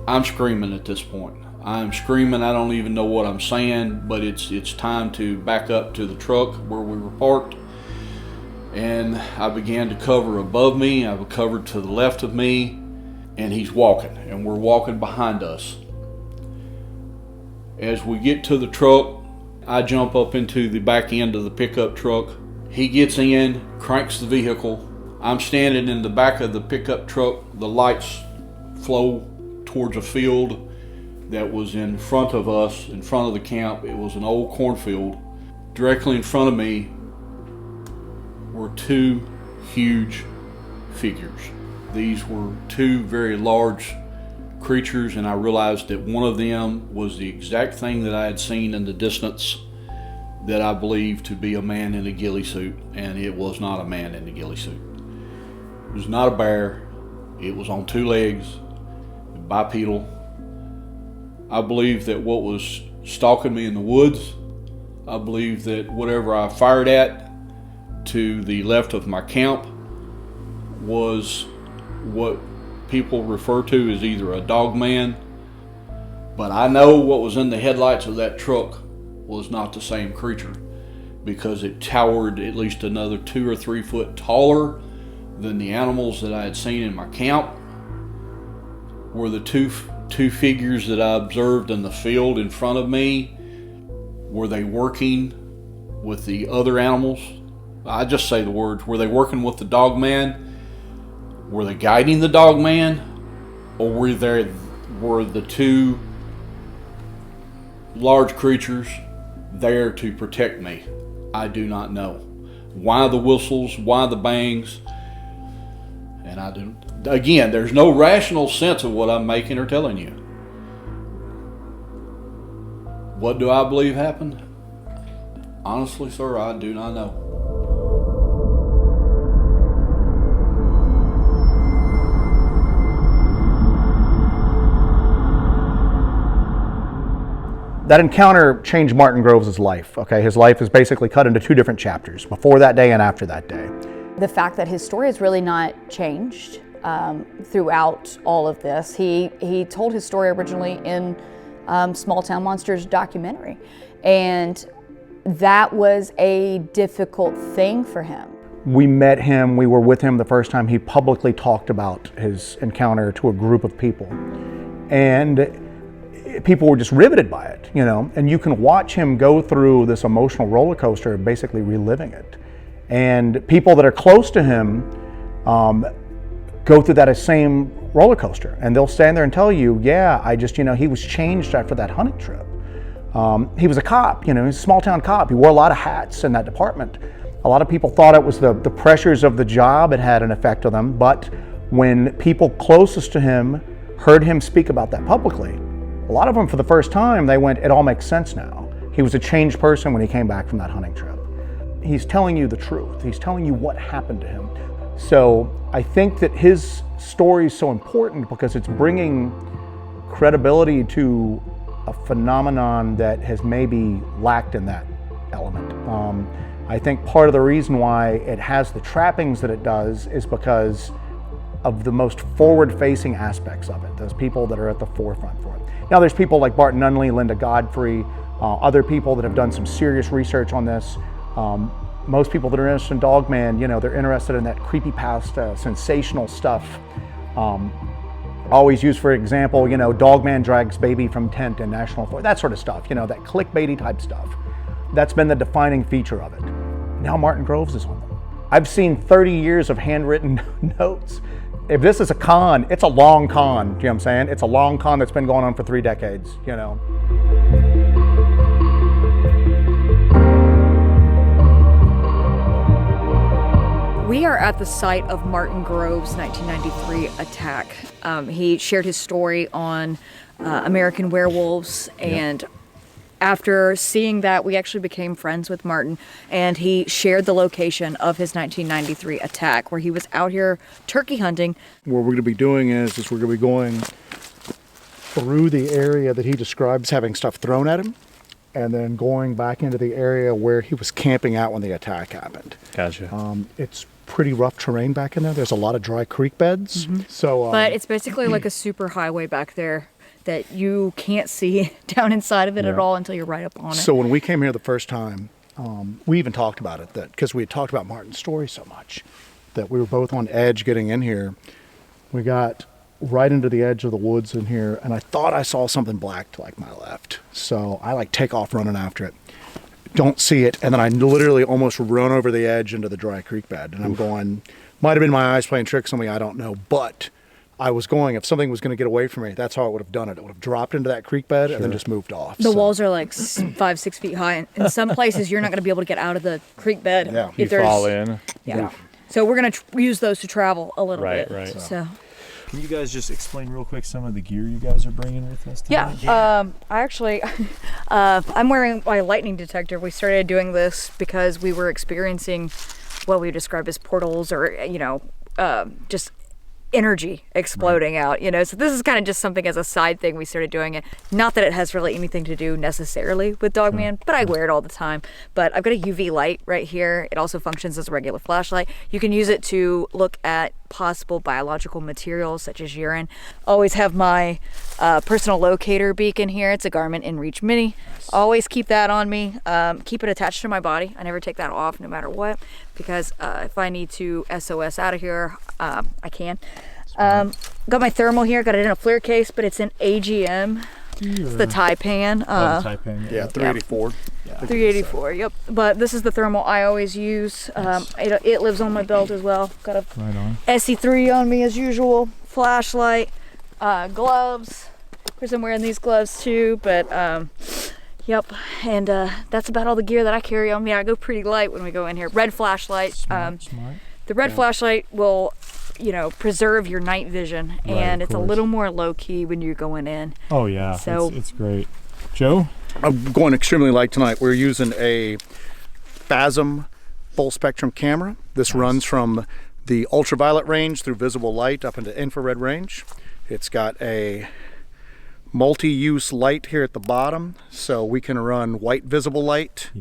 I'm screaming at this point. I'm screaming, I don't even know what I'm saying, but it's time to back up to the truck where we were parked. And I began to cover above me, I covered to the left of me, and he's walking, and we're walking behind us. As we get to the truck, I jump up into the back end of the pickup truck. He gets in, cranks the vehicle. I'm standing in the back of the pickup truck. The lights flow towards a field that was in front of us, in front of the camp. It was an old cornfield. Directly in front of me were 2 huge figures. These were 2 very large creatures, and I realized that one of them was the exact thing that I had seen in the distance that I believed to be a man in a ghillie suit, and it was not a man in a ghillie suit. It was not a bear. It was on 2 legs, bipedal. I believe that what was stalking me in the woods, I believe that whatever I fired at to the left of my camp was what people refer to as either a dog man, but I know what was in the headlights of that truck was not the same creature, because it towered at least another 2 or 3 foot taller than the animals that I had seen in my camp. Were the two figures that I observed in the field in front of me, were they working with the other animals? I just say the words, were they working with the dog man? Were they guiding the dog man? Or were the 2 large creatures there to protect me? I do not know. Why the whistles? Why the bangs? And I don't. Again, there's no rational sense of what I'm making or telling you. What do I believe happened? Honestly, sir, I do not know. That encounter changed Martin Groves' life. Okay, his life is basically cut into 2 different chapters, before that day and after that day. The fact that his story has really not changed throughout all of this. He told his story originally in Small Town Monsters documentary, and that was a difficult thing for him. We met him, we were with him the first time he publicly talked about his encounter to a group of people. And people were just riveted by it, you know, and you can watch him go through this emotional roller coaster, basically reliving it. And people that are close to him go through that same roller coaster, and they'll stand there and tell you, yeah, I just, you know, he was changed after that hunting trip. He was a cop, you know, he's a small town cop. He wore a lot of hats in that department. A lot of people thought it was the pressures of the job that had an effect on them, but when people closest to him heard him speak about that publicly, a lot of them for the first time, they went, it all makes sense now. He was a changed person when he came back from that hunting trip. He's telling you the truth. He's telling you what happened to him. So I think that his story is so important because it's bringing credibility to a phenomenon that has maybe lacked in that element. I think part of the reason why it has the trappings that it does is because of the most forward-facing aspects of it, those people that are at the forefront for it. Now there's people like Barton Nunley, Linda Godfrey, other people that have done some serious research on this. Most people that are interested in Dogman, you know, they're interested in that creepypasta, sensational stuff. Always use, for example, you know, Dogman drags baby from tent in National Forest, that sort of stuff, you know, that clickbaity type stuff. That's been the defining feature of it. Now Martin Groves is on them. I've seen 30 years of handwritten notes. If this is a con, it's a long con, you know what I'm saying? It's a long con that's been going on for 3 decades, you know. We are at the site of Martin Groves' 1993 attack. He shared his story on American Werewolves, and after seeing that, we actually became friends with Martin, and he shared the location of his 1993 attack, where he was out here turkey hunting. What we're going to be doing is we're going to be going through the area that he describes having stuff thrown at him, and then going back into the area where he was camping out when the attack happened. Gotcha. It's pretty rough terrain back in there. There's a lot of dry creek beds. So, but it's basically like a super highway back there that you can't see down inside of it at all until you're right up on it. So when we came here the first time, we even talked about it, that because we had talked about Martin's story so much, that we were both on edge getting in here. We got right into the edge of the woods in here, and I thought I saw something black to like my left. So I like take off running after it. Don't see it, and then I literally almost run over the edge into the dry creek bed, and I'm going, might have been my eyes playing tricks on me, I don't know, but I was going, if something was going to get away from me, that's how I would have done it. It would have dropped into that creek bed and then just moved off. The walls are like 5-6 feet high, and in some places you're not going to be able to get out of the creek bed. Yeah. If You fall in. Yeah. So we're going to use those to travel a little bit. Right. So. Can you guys just explain real quick some of the gear you guys are bringing with us tonight? I actually, I'm wearing my lightning detector. We started doing this because we were experiencing what we describe as portals, or, you know, just energy exploding out, you know. So this is kind of just something as a side thing we started doing it. Not that it has really anything to do necessarily with Dogman, but I wear it all the time. But I've got a UV light right here. It also functions as a regular flashlight. You can use it to look at possible biological materials such as urine. Always have my personal locator beacon here. It's a Garmin InReach Mini. Always keep that on me. Keep it attached to my body. I never take that off no matter what, because if I need to SOS out of here, I can. Got my thermal here. Got it in a FLIR case, but it's in AGM. It's the Taipan. Yeah, 384. Yeah. 384, yep. But this is the thermal I always use. It lives on my belt as well. Got a SE3 on me as usual. Flashlight, gloves. Of course, I'm wearing these gloves too, but yep. And that's about all the gear that I carry on me. I go pretty light when we go in here. Red flashlight. Smart. The red flashlight will, you know, preserve your night vision, and it's a little more low key when you're going in. Oh yeah, so it's great. Joe? I'm going extremely light tonight. We're using a Phasm full spectrum camera. This runs from the ultraviolet range through visible light up into infrared range. It's got a multi-use light here at the bottom, so we can run white visible light,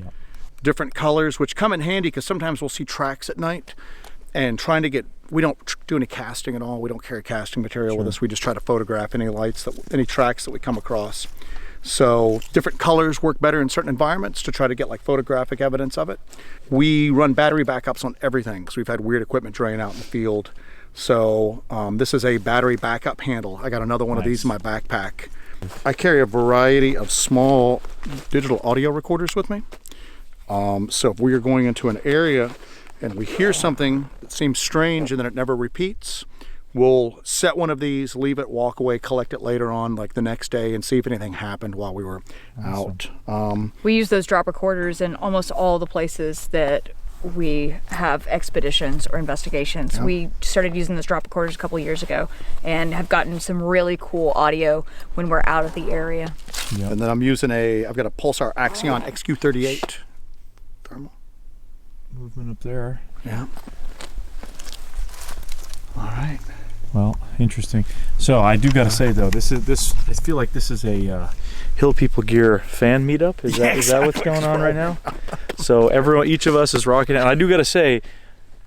different colors, which come in handy because sometimes we'll see tracks at night. And trying to get, we don't do any casting at all. We don't carry casting material with us. We just try to photograph any lights, any tracks that we come across. So different colors work better in certain environments to try to get like photographic evidence of it. We run battery backups on everything because we've had weird equipment drain out in the field. So this is a battery backup handle. I got another one of these in my backpack. I carry a variety of small digital audio recorders with me. So if we are going into an area and we hear something that seems strange and then it never repeats, we'll set one of these, leave it, walk away, collect it later on, like the next day, and see if anything happened while we were out. We use those drop recorders in almost all the places that we have expeditions or investigations. Yeah. We started using those drop recorders a couple years ago and have gotten some really cool audio when we're out of the area. Yep. And then I'm using I've got a Pulsar Axion XQ38 thermal. Movement up there. Yeah. All right. Well, interesting. So I do got to say though, this. I feel like this is a Hill People Gear fan meetup. Is that what's going on right now? So each of us is rocking it. And I do got to say,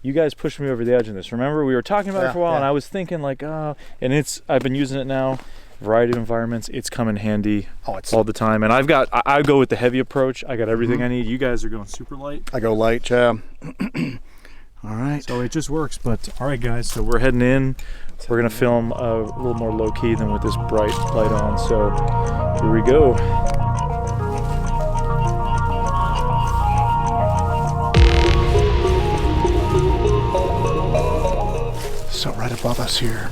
you guys pushed me over the edge in this. Remember, we were talking about it for a while, and I was thinking like, and I've been using it now, variety of environments. It's come in handy all the time. And I go with the heavy approach. I got everything I need. You guys are going super light. I go light, yeah. All right. So it just works. But all right, guys. So we're heading in. We're gonna film a little more low key than with this bright light on. So here we go. So right above us here,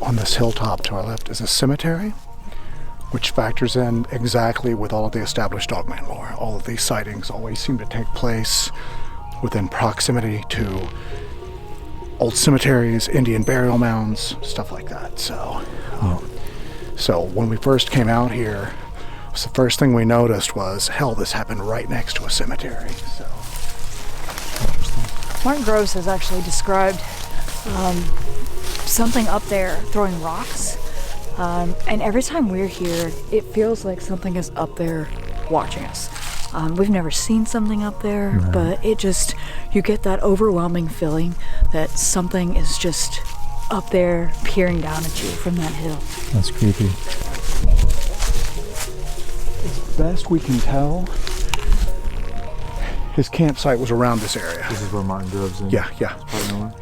on this hilltop to our left, is a cemetery, which factors in exactly with all of the established dogman lore. All of these sightings always seem to take place within proximity to old cemeteries, Indian burial mounds, stuff like that. So, so when we first came out here, the first thing we noticed was, hell, this happened right next to a cemetery. So, Martin Groves has actually described something up there throwing rocks, and every time we're here, it feels like something is up there watching us. We've never seen something up there, but you get that overwhelming feeling that something is just up there peering down at you from that hill. That's creepy. as best we can tell, his campsite was around this area. This is where Martin Groves in. Yeah.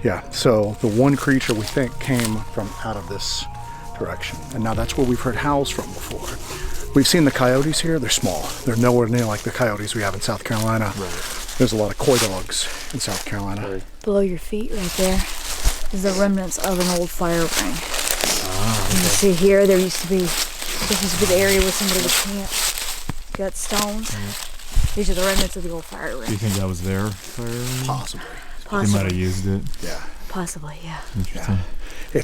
Yeah, so the one creature we think came from out of this direction. And now that's where we've heard howls from before. We've seen the coyotes here. They're small. They're nowhere near like the coyotes we have in South Carolina. Right. There's a lot of coy dogs in South Carolina. Right. Below your feet right there is the remnants of an old fire ring. Ah, okay. You see here, there used to be, this is a good area where somebody would camp. Got stones. Mm-hmm. These are the remnants of the old fire ring. Do you think that was their fire ring? Possibly. They might have used it. Yeah. Possibly, yeah. Interesting. Yeah.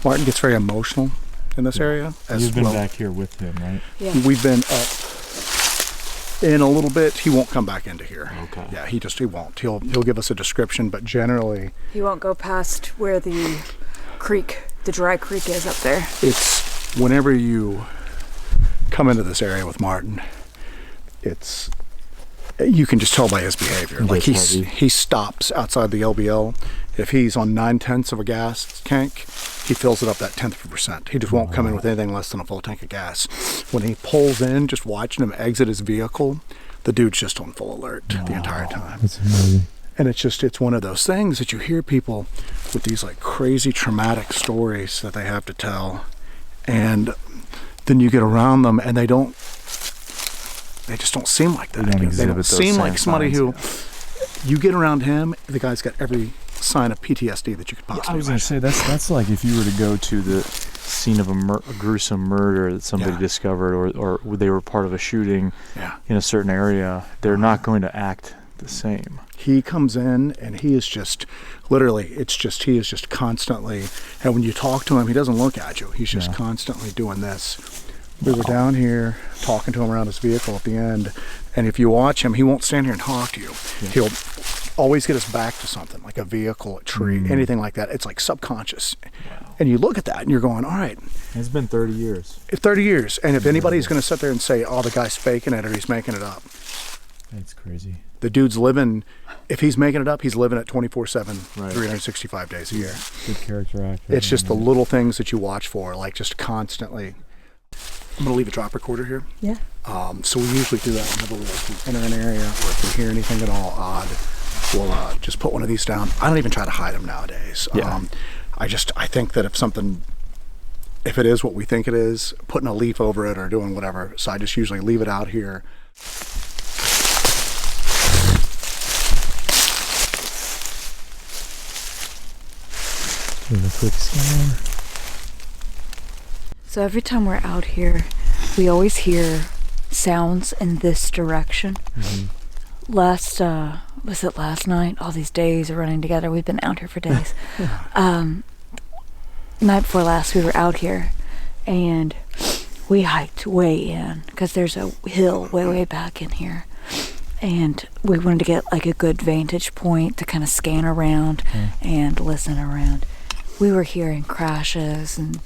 Martin gets very emotional in this area. You've been back here with him, right? Yeah. We've been up in a little bit. He won't come back into here. Okay. Yeah, he won't. He'll give us a description, but generally He won't go past where the creek, the dry creek is up there. it's whenever you come into this area with Martin, you can just tell by his behavior. Like he stops outside the LBL. If he's on 9/10 of a gas tank, he fills it up that 1/10 of a percent. He just won't come in with anything less than a full tank of gas. When he pulls in, just watching him exit his vehicle, the dude's just on full alert the entire time. That's amazing. And it's one of those things that you hear people with these like crazy traumatic stories that they have to tell, and then you get around them and they just don't seem like that. They don't seem like somebody who, you get around him, the guy's got every sign of PTSD that you could possibly I was going to say, that's like if you were to go to the scene of a gruesome murder that somebody discovered, or they were part of a shooting in a certain area, they're not going to act the same. He comes in and he is just, literally, he is just constantly, and when you talk to him, he doesn't look at you. He's just constantly doing this. We were down here talking to him around his vehicle at the end, and if you watch him, he won't stand here and talk to you. He'll always get us back to something, like a vehicle, a tree, anything like that. It's like subconscious. Wow. And you look at that and you're going, all right. It's been 30 years. 30 years. And if anybody's going to sit there and say, oh, the guy's faking it or he's making it up. That's crazy. The dude's living, if he's making it up, he's living it 24/7, 365 days a year. Good character actor. It's just the little things that you watch for, like just constantly. I'm going to leave a drop recorder here. Yeah. So we usually do that whenever we enter an area, or if we hear anything at all odd, we'll just put one of these down. I don't even try to hide them nowadays. Yeah. I think that if something if it is what we think it is, putting a leaf over it or doing whatever. So I just usually leave it out here. Give it a quick scan. So every time we're out here, we always hear sounds in this direction. Was it last night? All these days are running together. We've been out here for days. Night before last, we were out here, and we hiked way in because there's a hill way back in here, and we wanted to get like a good vantage point to kind of scan around and listen around. We were hearing crashes and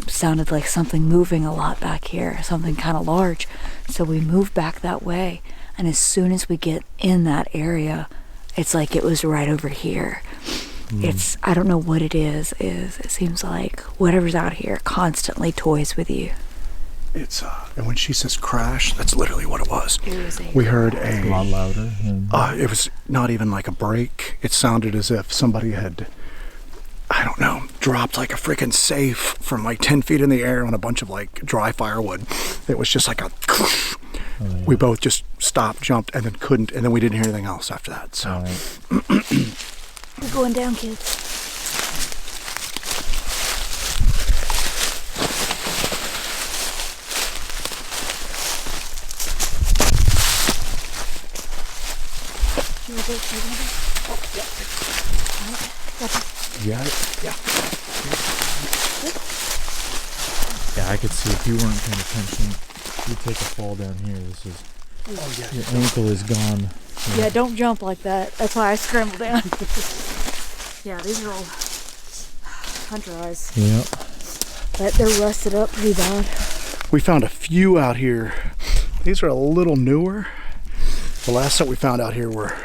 sounded like something moving a lot back here, something kind of large. So we moved back that way, and as soon as we get in that area, it's like it was right over here. I don't know what it is. It seems like whatever's out here constantly toys with you. It's and when she says crash, that's literally what it was. It was We heard a lot louder. It was not even like a break. It sounded as if somebody had, I don't know, dropped like a freaking safe from like 10 feet in the air on a bunch of like dry firewood. It was just like a we both just stopped, jumped, and then couldn't, and then we didn't hear anything else after that. So we're going down, kids. Yeah. Yeah, I could see if you weren't paying attention, you take a fall down here. This is your ankle is gone. Yeah, don't jump like that. That's why I scrambled down. Yeah, these are all hunter eyes. Yeah. But they're rusted up pretty bad. we found a few out here. These are a little newer. The last set we found out here were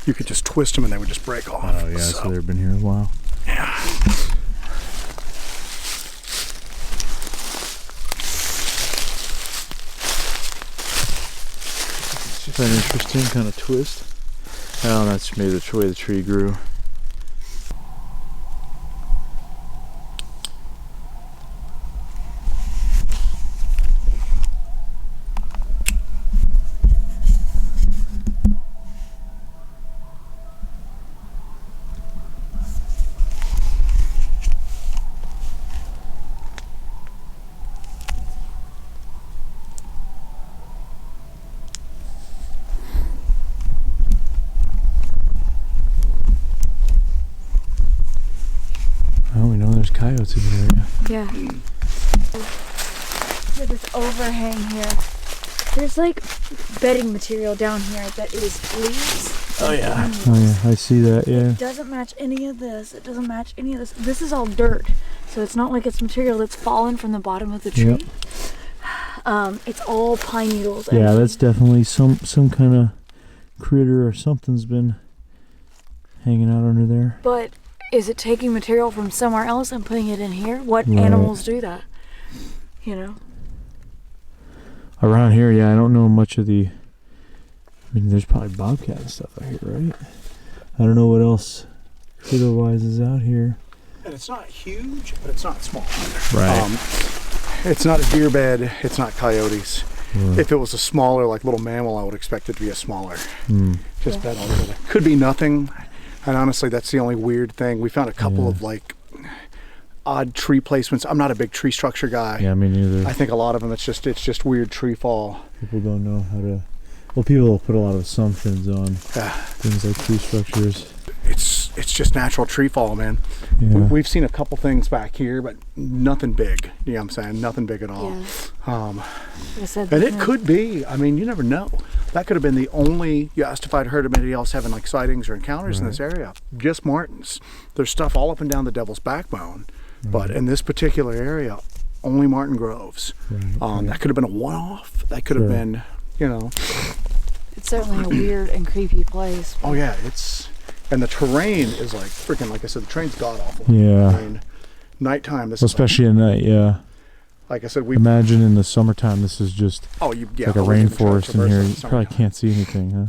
you could just twist them and they would just break off. Oh yeah, so they've been here a while. Yeah. It's an interesting kind of twist. Oh, that's maybe the way the tree grew. Oh, we know there's coyotes in the area. Yeah. There's this overhang here. There's like bedding material down here that is leaves. Oh yeah. Oh yeah, I see that, yeah. It doesn't match any of this. It doesn't match any of this. This is all dirt. So it's not like it's material that's fallen from the bottom of the tree. Yep. It's all pine needles. Yeah, that's definitely some kind of critter or something's been hanging out under there. But is it taking material from somewhere else and putting it in here? What animals do that? You know? Around here, yeah, I don't know much of the... I mean, there's probably bobcat and stuff out here, right? I don't know what else critter-wise is out here. And it's not huge, but it's not small either. Right. It's not a deer bed. It's not coyotes. If it was a smaller, like little mammal, I would expect it to be a smaller. Just bed altogether. Could be nothing. And honestly, that's the only weird thing. We found a couple of like odd tree placements. I'm not a big tree structure guy. Yeah, me neither. I think a lot of them, it's just weird tree fall. People don't know how to... Well, people put a lot of assumptions on things like tree structures. It's just natural tree fall, man. Yeah. We've seen a couple things back here, but nothing big. You know what I'm saying? Nothing big at all. Yeah. And it could be, I mean, you never know. That could have been the only, you asked if I'd heard of anybody else having like sightings or encounters in this area. Just martins. There's stuff all up and down the Devil's Backbone, but in this particular area, only martin groves. That could have been a one-off. That could have been, you know. It's certainly a weird and creepy place. Oh yeah, and the terrain is like freaking, like I said, the terrain's god-awful. Yeah. I mean, nighttime, this especially at night, yeah. Like I said, we imagine in the summertime this is just like a rainforest in here. You probably can't see anything, huh?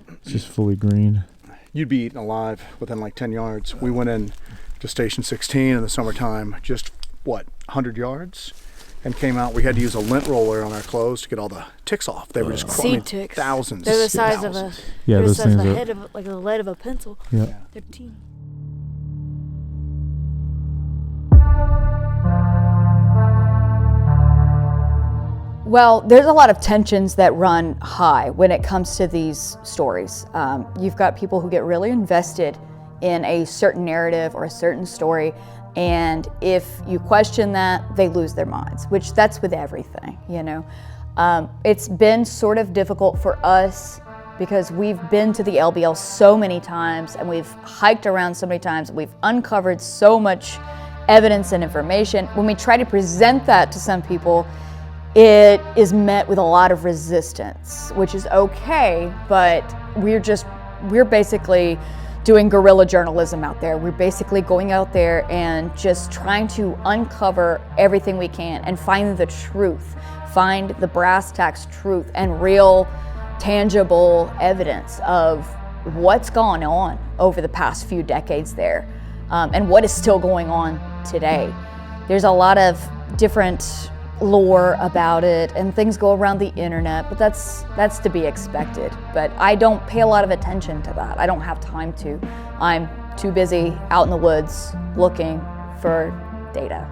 It's just fully green. You'd be eaten alive within like 10 yards. We went in to Station 16 in the summertime, just 100 yards, and came out. We had to use a lint roller on our clothes to get all the ticks off. They were just seed ticks. Thousands. They're the size of a they're the size of the head of like the lead of a pencil. Yeah. They're teeny. Well, there's a lot of tensions that run high when it comes to these stories. You've got people who get really invested in a certain narrative or a certain story, and if you question that, they lose their minds, which that's with everything, you know. It's been sort of difficult for us because we've been to the LBL so many times and we've hiked around so many times, we've uncovered so much evidence and information. When we try to present that to some people, it is met with a lot of resistance, which is okay, but we're basically doing guerrilla journalism out there. We're basically going out there and just trying to uncover everything we can and find the truth, find the brass tacks truth and real tangible evidence of what's gone on over the past few decades there, and what is still going on today. There's a lot of different lore about it and things go around the internet, but that's to be expected. But I don't pay a lot of attention to that. I don't have time to. I'm too busy out in the woods looking for data.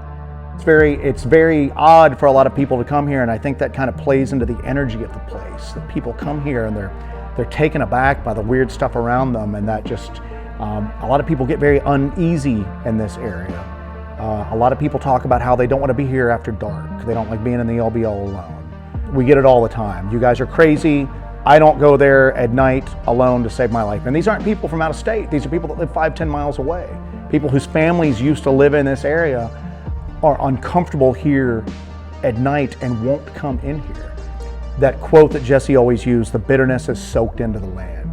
It's very odd for a lot of people to come here, and I think that kind of plays into the energy of the place. That people come here and they're taken aback by the weird stuff around them, and that just a lot of people get very uneasy in this area. A lot of people talk about how they don't want to be here after dark. They don't like being in the LBL alone. We get it all the time. You guys are crazy. I don't go there at night alone to save my life. And these aren't people from out of state. These are people that live 5-10 miles away. People whose families used to live in this area are uncomfortable here at night and won't come in here. That quote that Jesse always used, the bitterness is soaked into the land.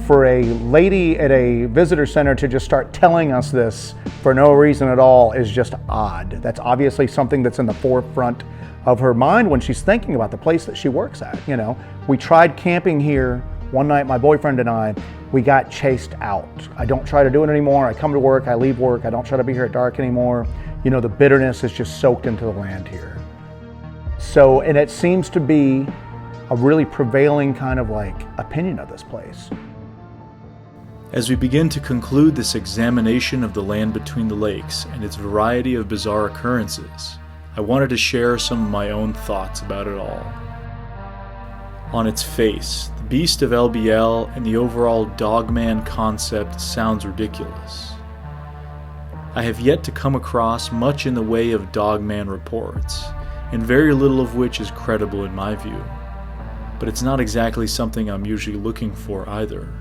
For a lady at a visitor center to just start telling us this for no reason at all is just odd. That's obviously something that's in the forefront of her mind when she's thinking about the place that she works at. You know, we tried camping here one night, my boyfriend and I, we got chased out. I don't try to do it anymore. I come to work, I leave work, I don't try to be here at dark anymore. You know, the bitterness is just soaked into the land here. So, and it seems to be a really prevailing kind of like opinion of this place. As we begin to conclude this examination of the land between the lakes and its variety of bizarre occurrences, I wanted to share some of my own thoughts about it all. On its face, the beast of LBL and the overall dogman concept sounds ridiculous. I have yet to come across much in the way of dogman reports, and very little of which is credible in my view. But it's not exactly something I'm usually looking for either.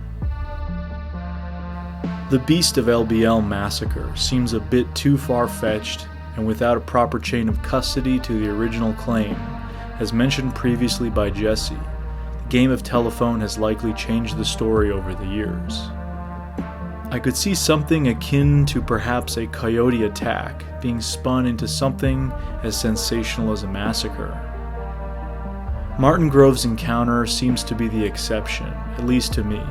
The Beast of LBL massacre seems a bit too far-fetched and without a proper chain of custody to the original claim. As mentioned previously by Jesse, the game of telephone has likely changed the story over the years. I could see something akin to perhaps a coyote attack being spun into something as sensational as a massacre. Martin Grove's encounter seems to be the exception, at least to me.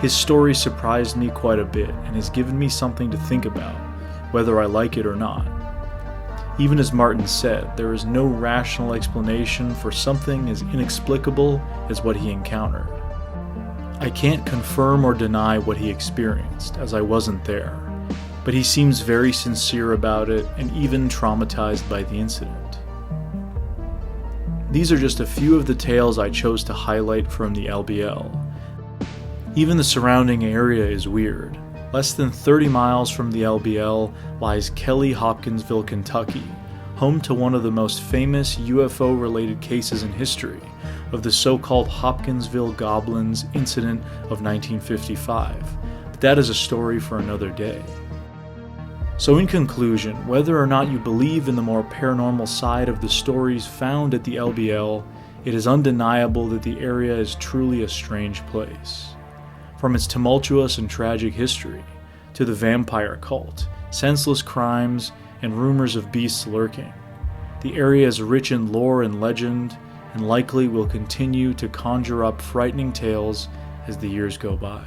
His story surprised me quite a bit and has given me something to think about, whether I like it or not. Even as Martin said, there is no rational explanation for something as inexplicable as what he encountered. I can't confirm or deny what he experienced, as I wasn't there, but he seems very sincere about it and even traumatized by the incident. These are just a few of the tales I chose to highlight from the LBL. Even the surrounding area is weird. Less than 30 miles from the LBL lies Kelly, Hopkinsville, Kentucky, home to one of the most famous UFO-related cases in history of the so-called Hopkinsville Goblins incident of 1955. But that is a story for another day. So in conclusion, whether or not you believe in the more paranormal side of the stories found at the LBL, it is undeniable that the area is truly a strange place. From its tumultuous and tragic history, to the vampire cult, senseless crimes, and rumors of beasts lurking, the area is rich in lore and legend, and likely will continue to conjure up frightening tales as the years go by.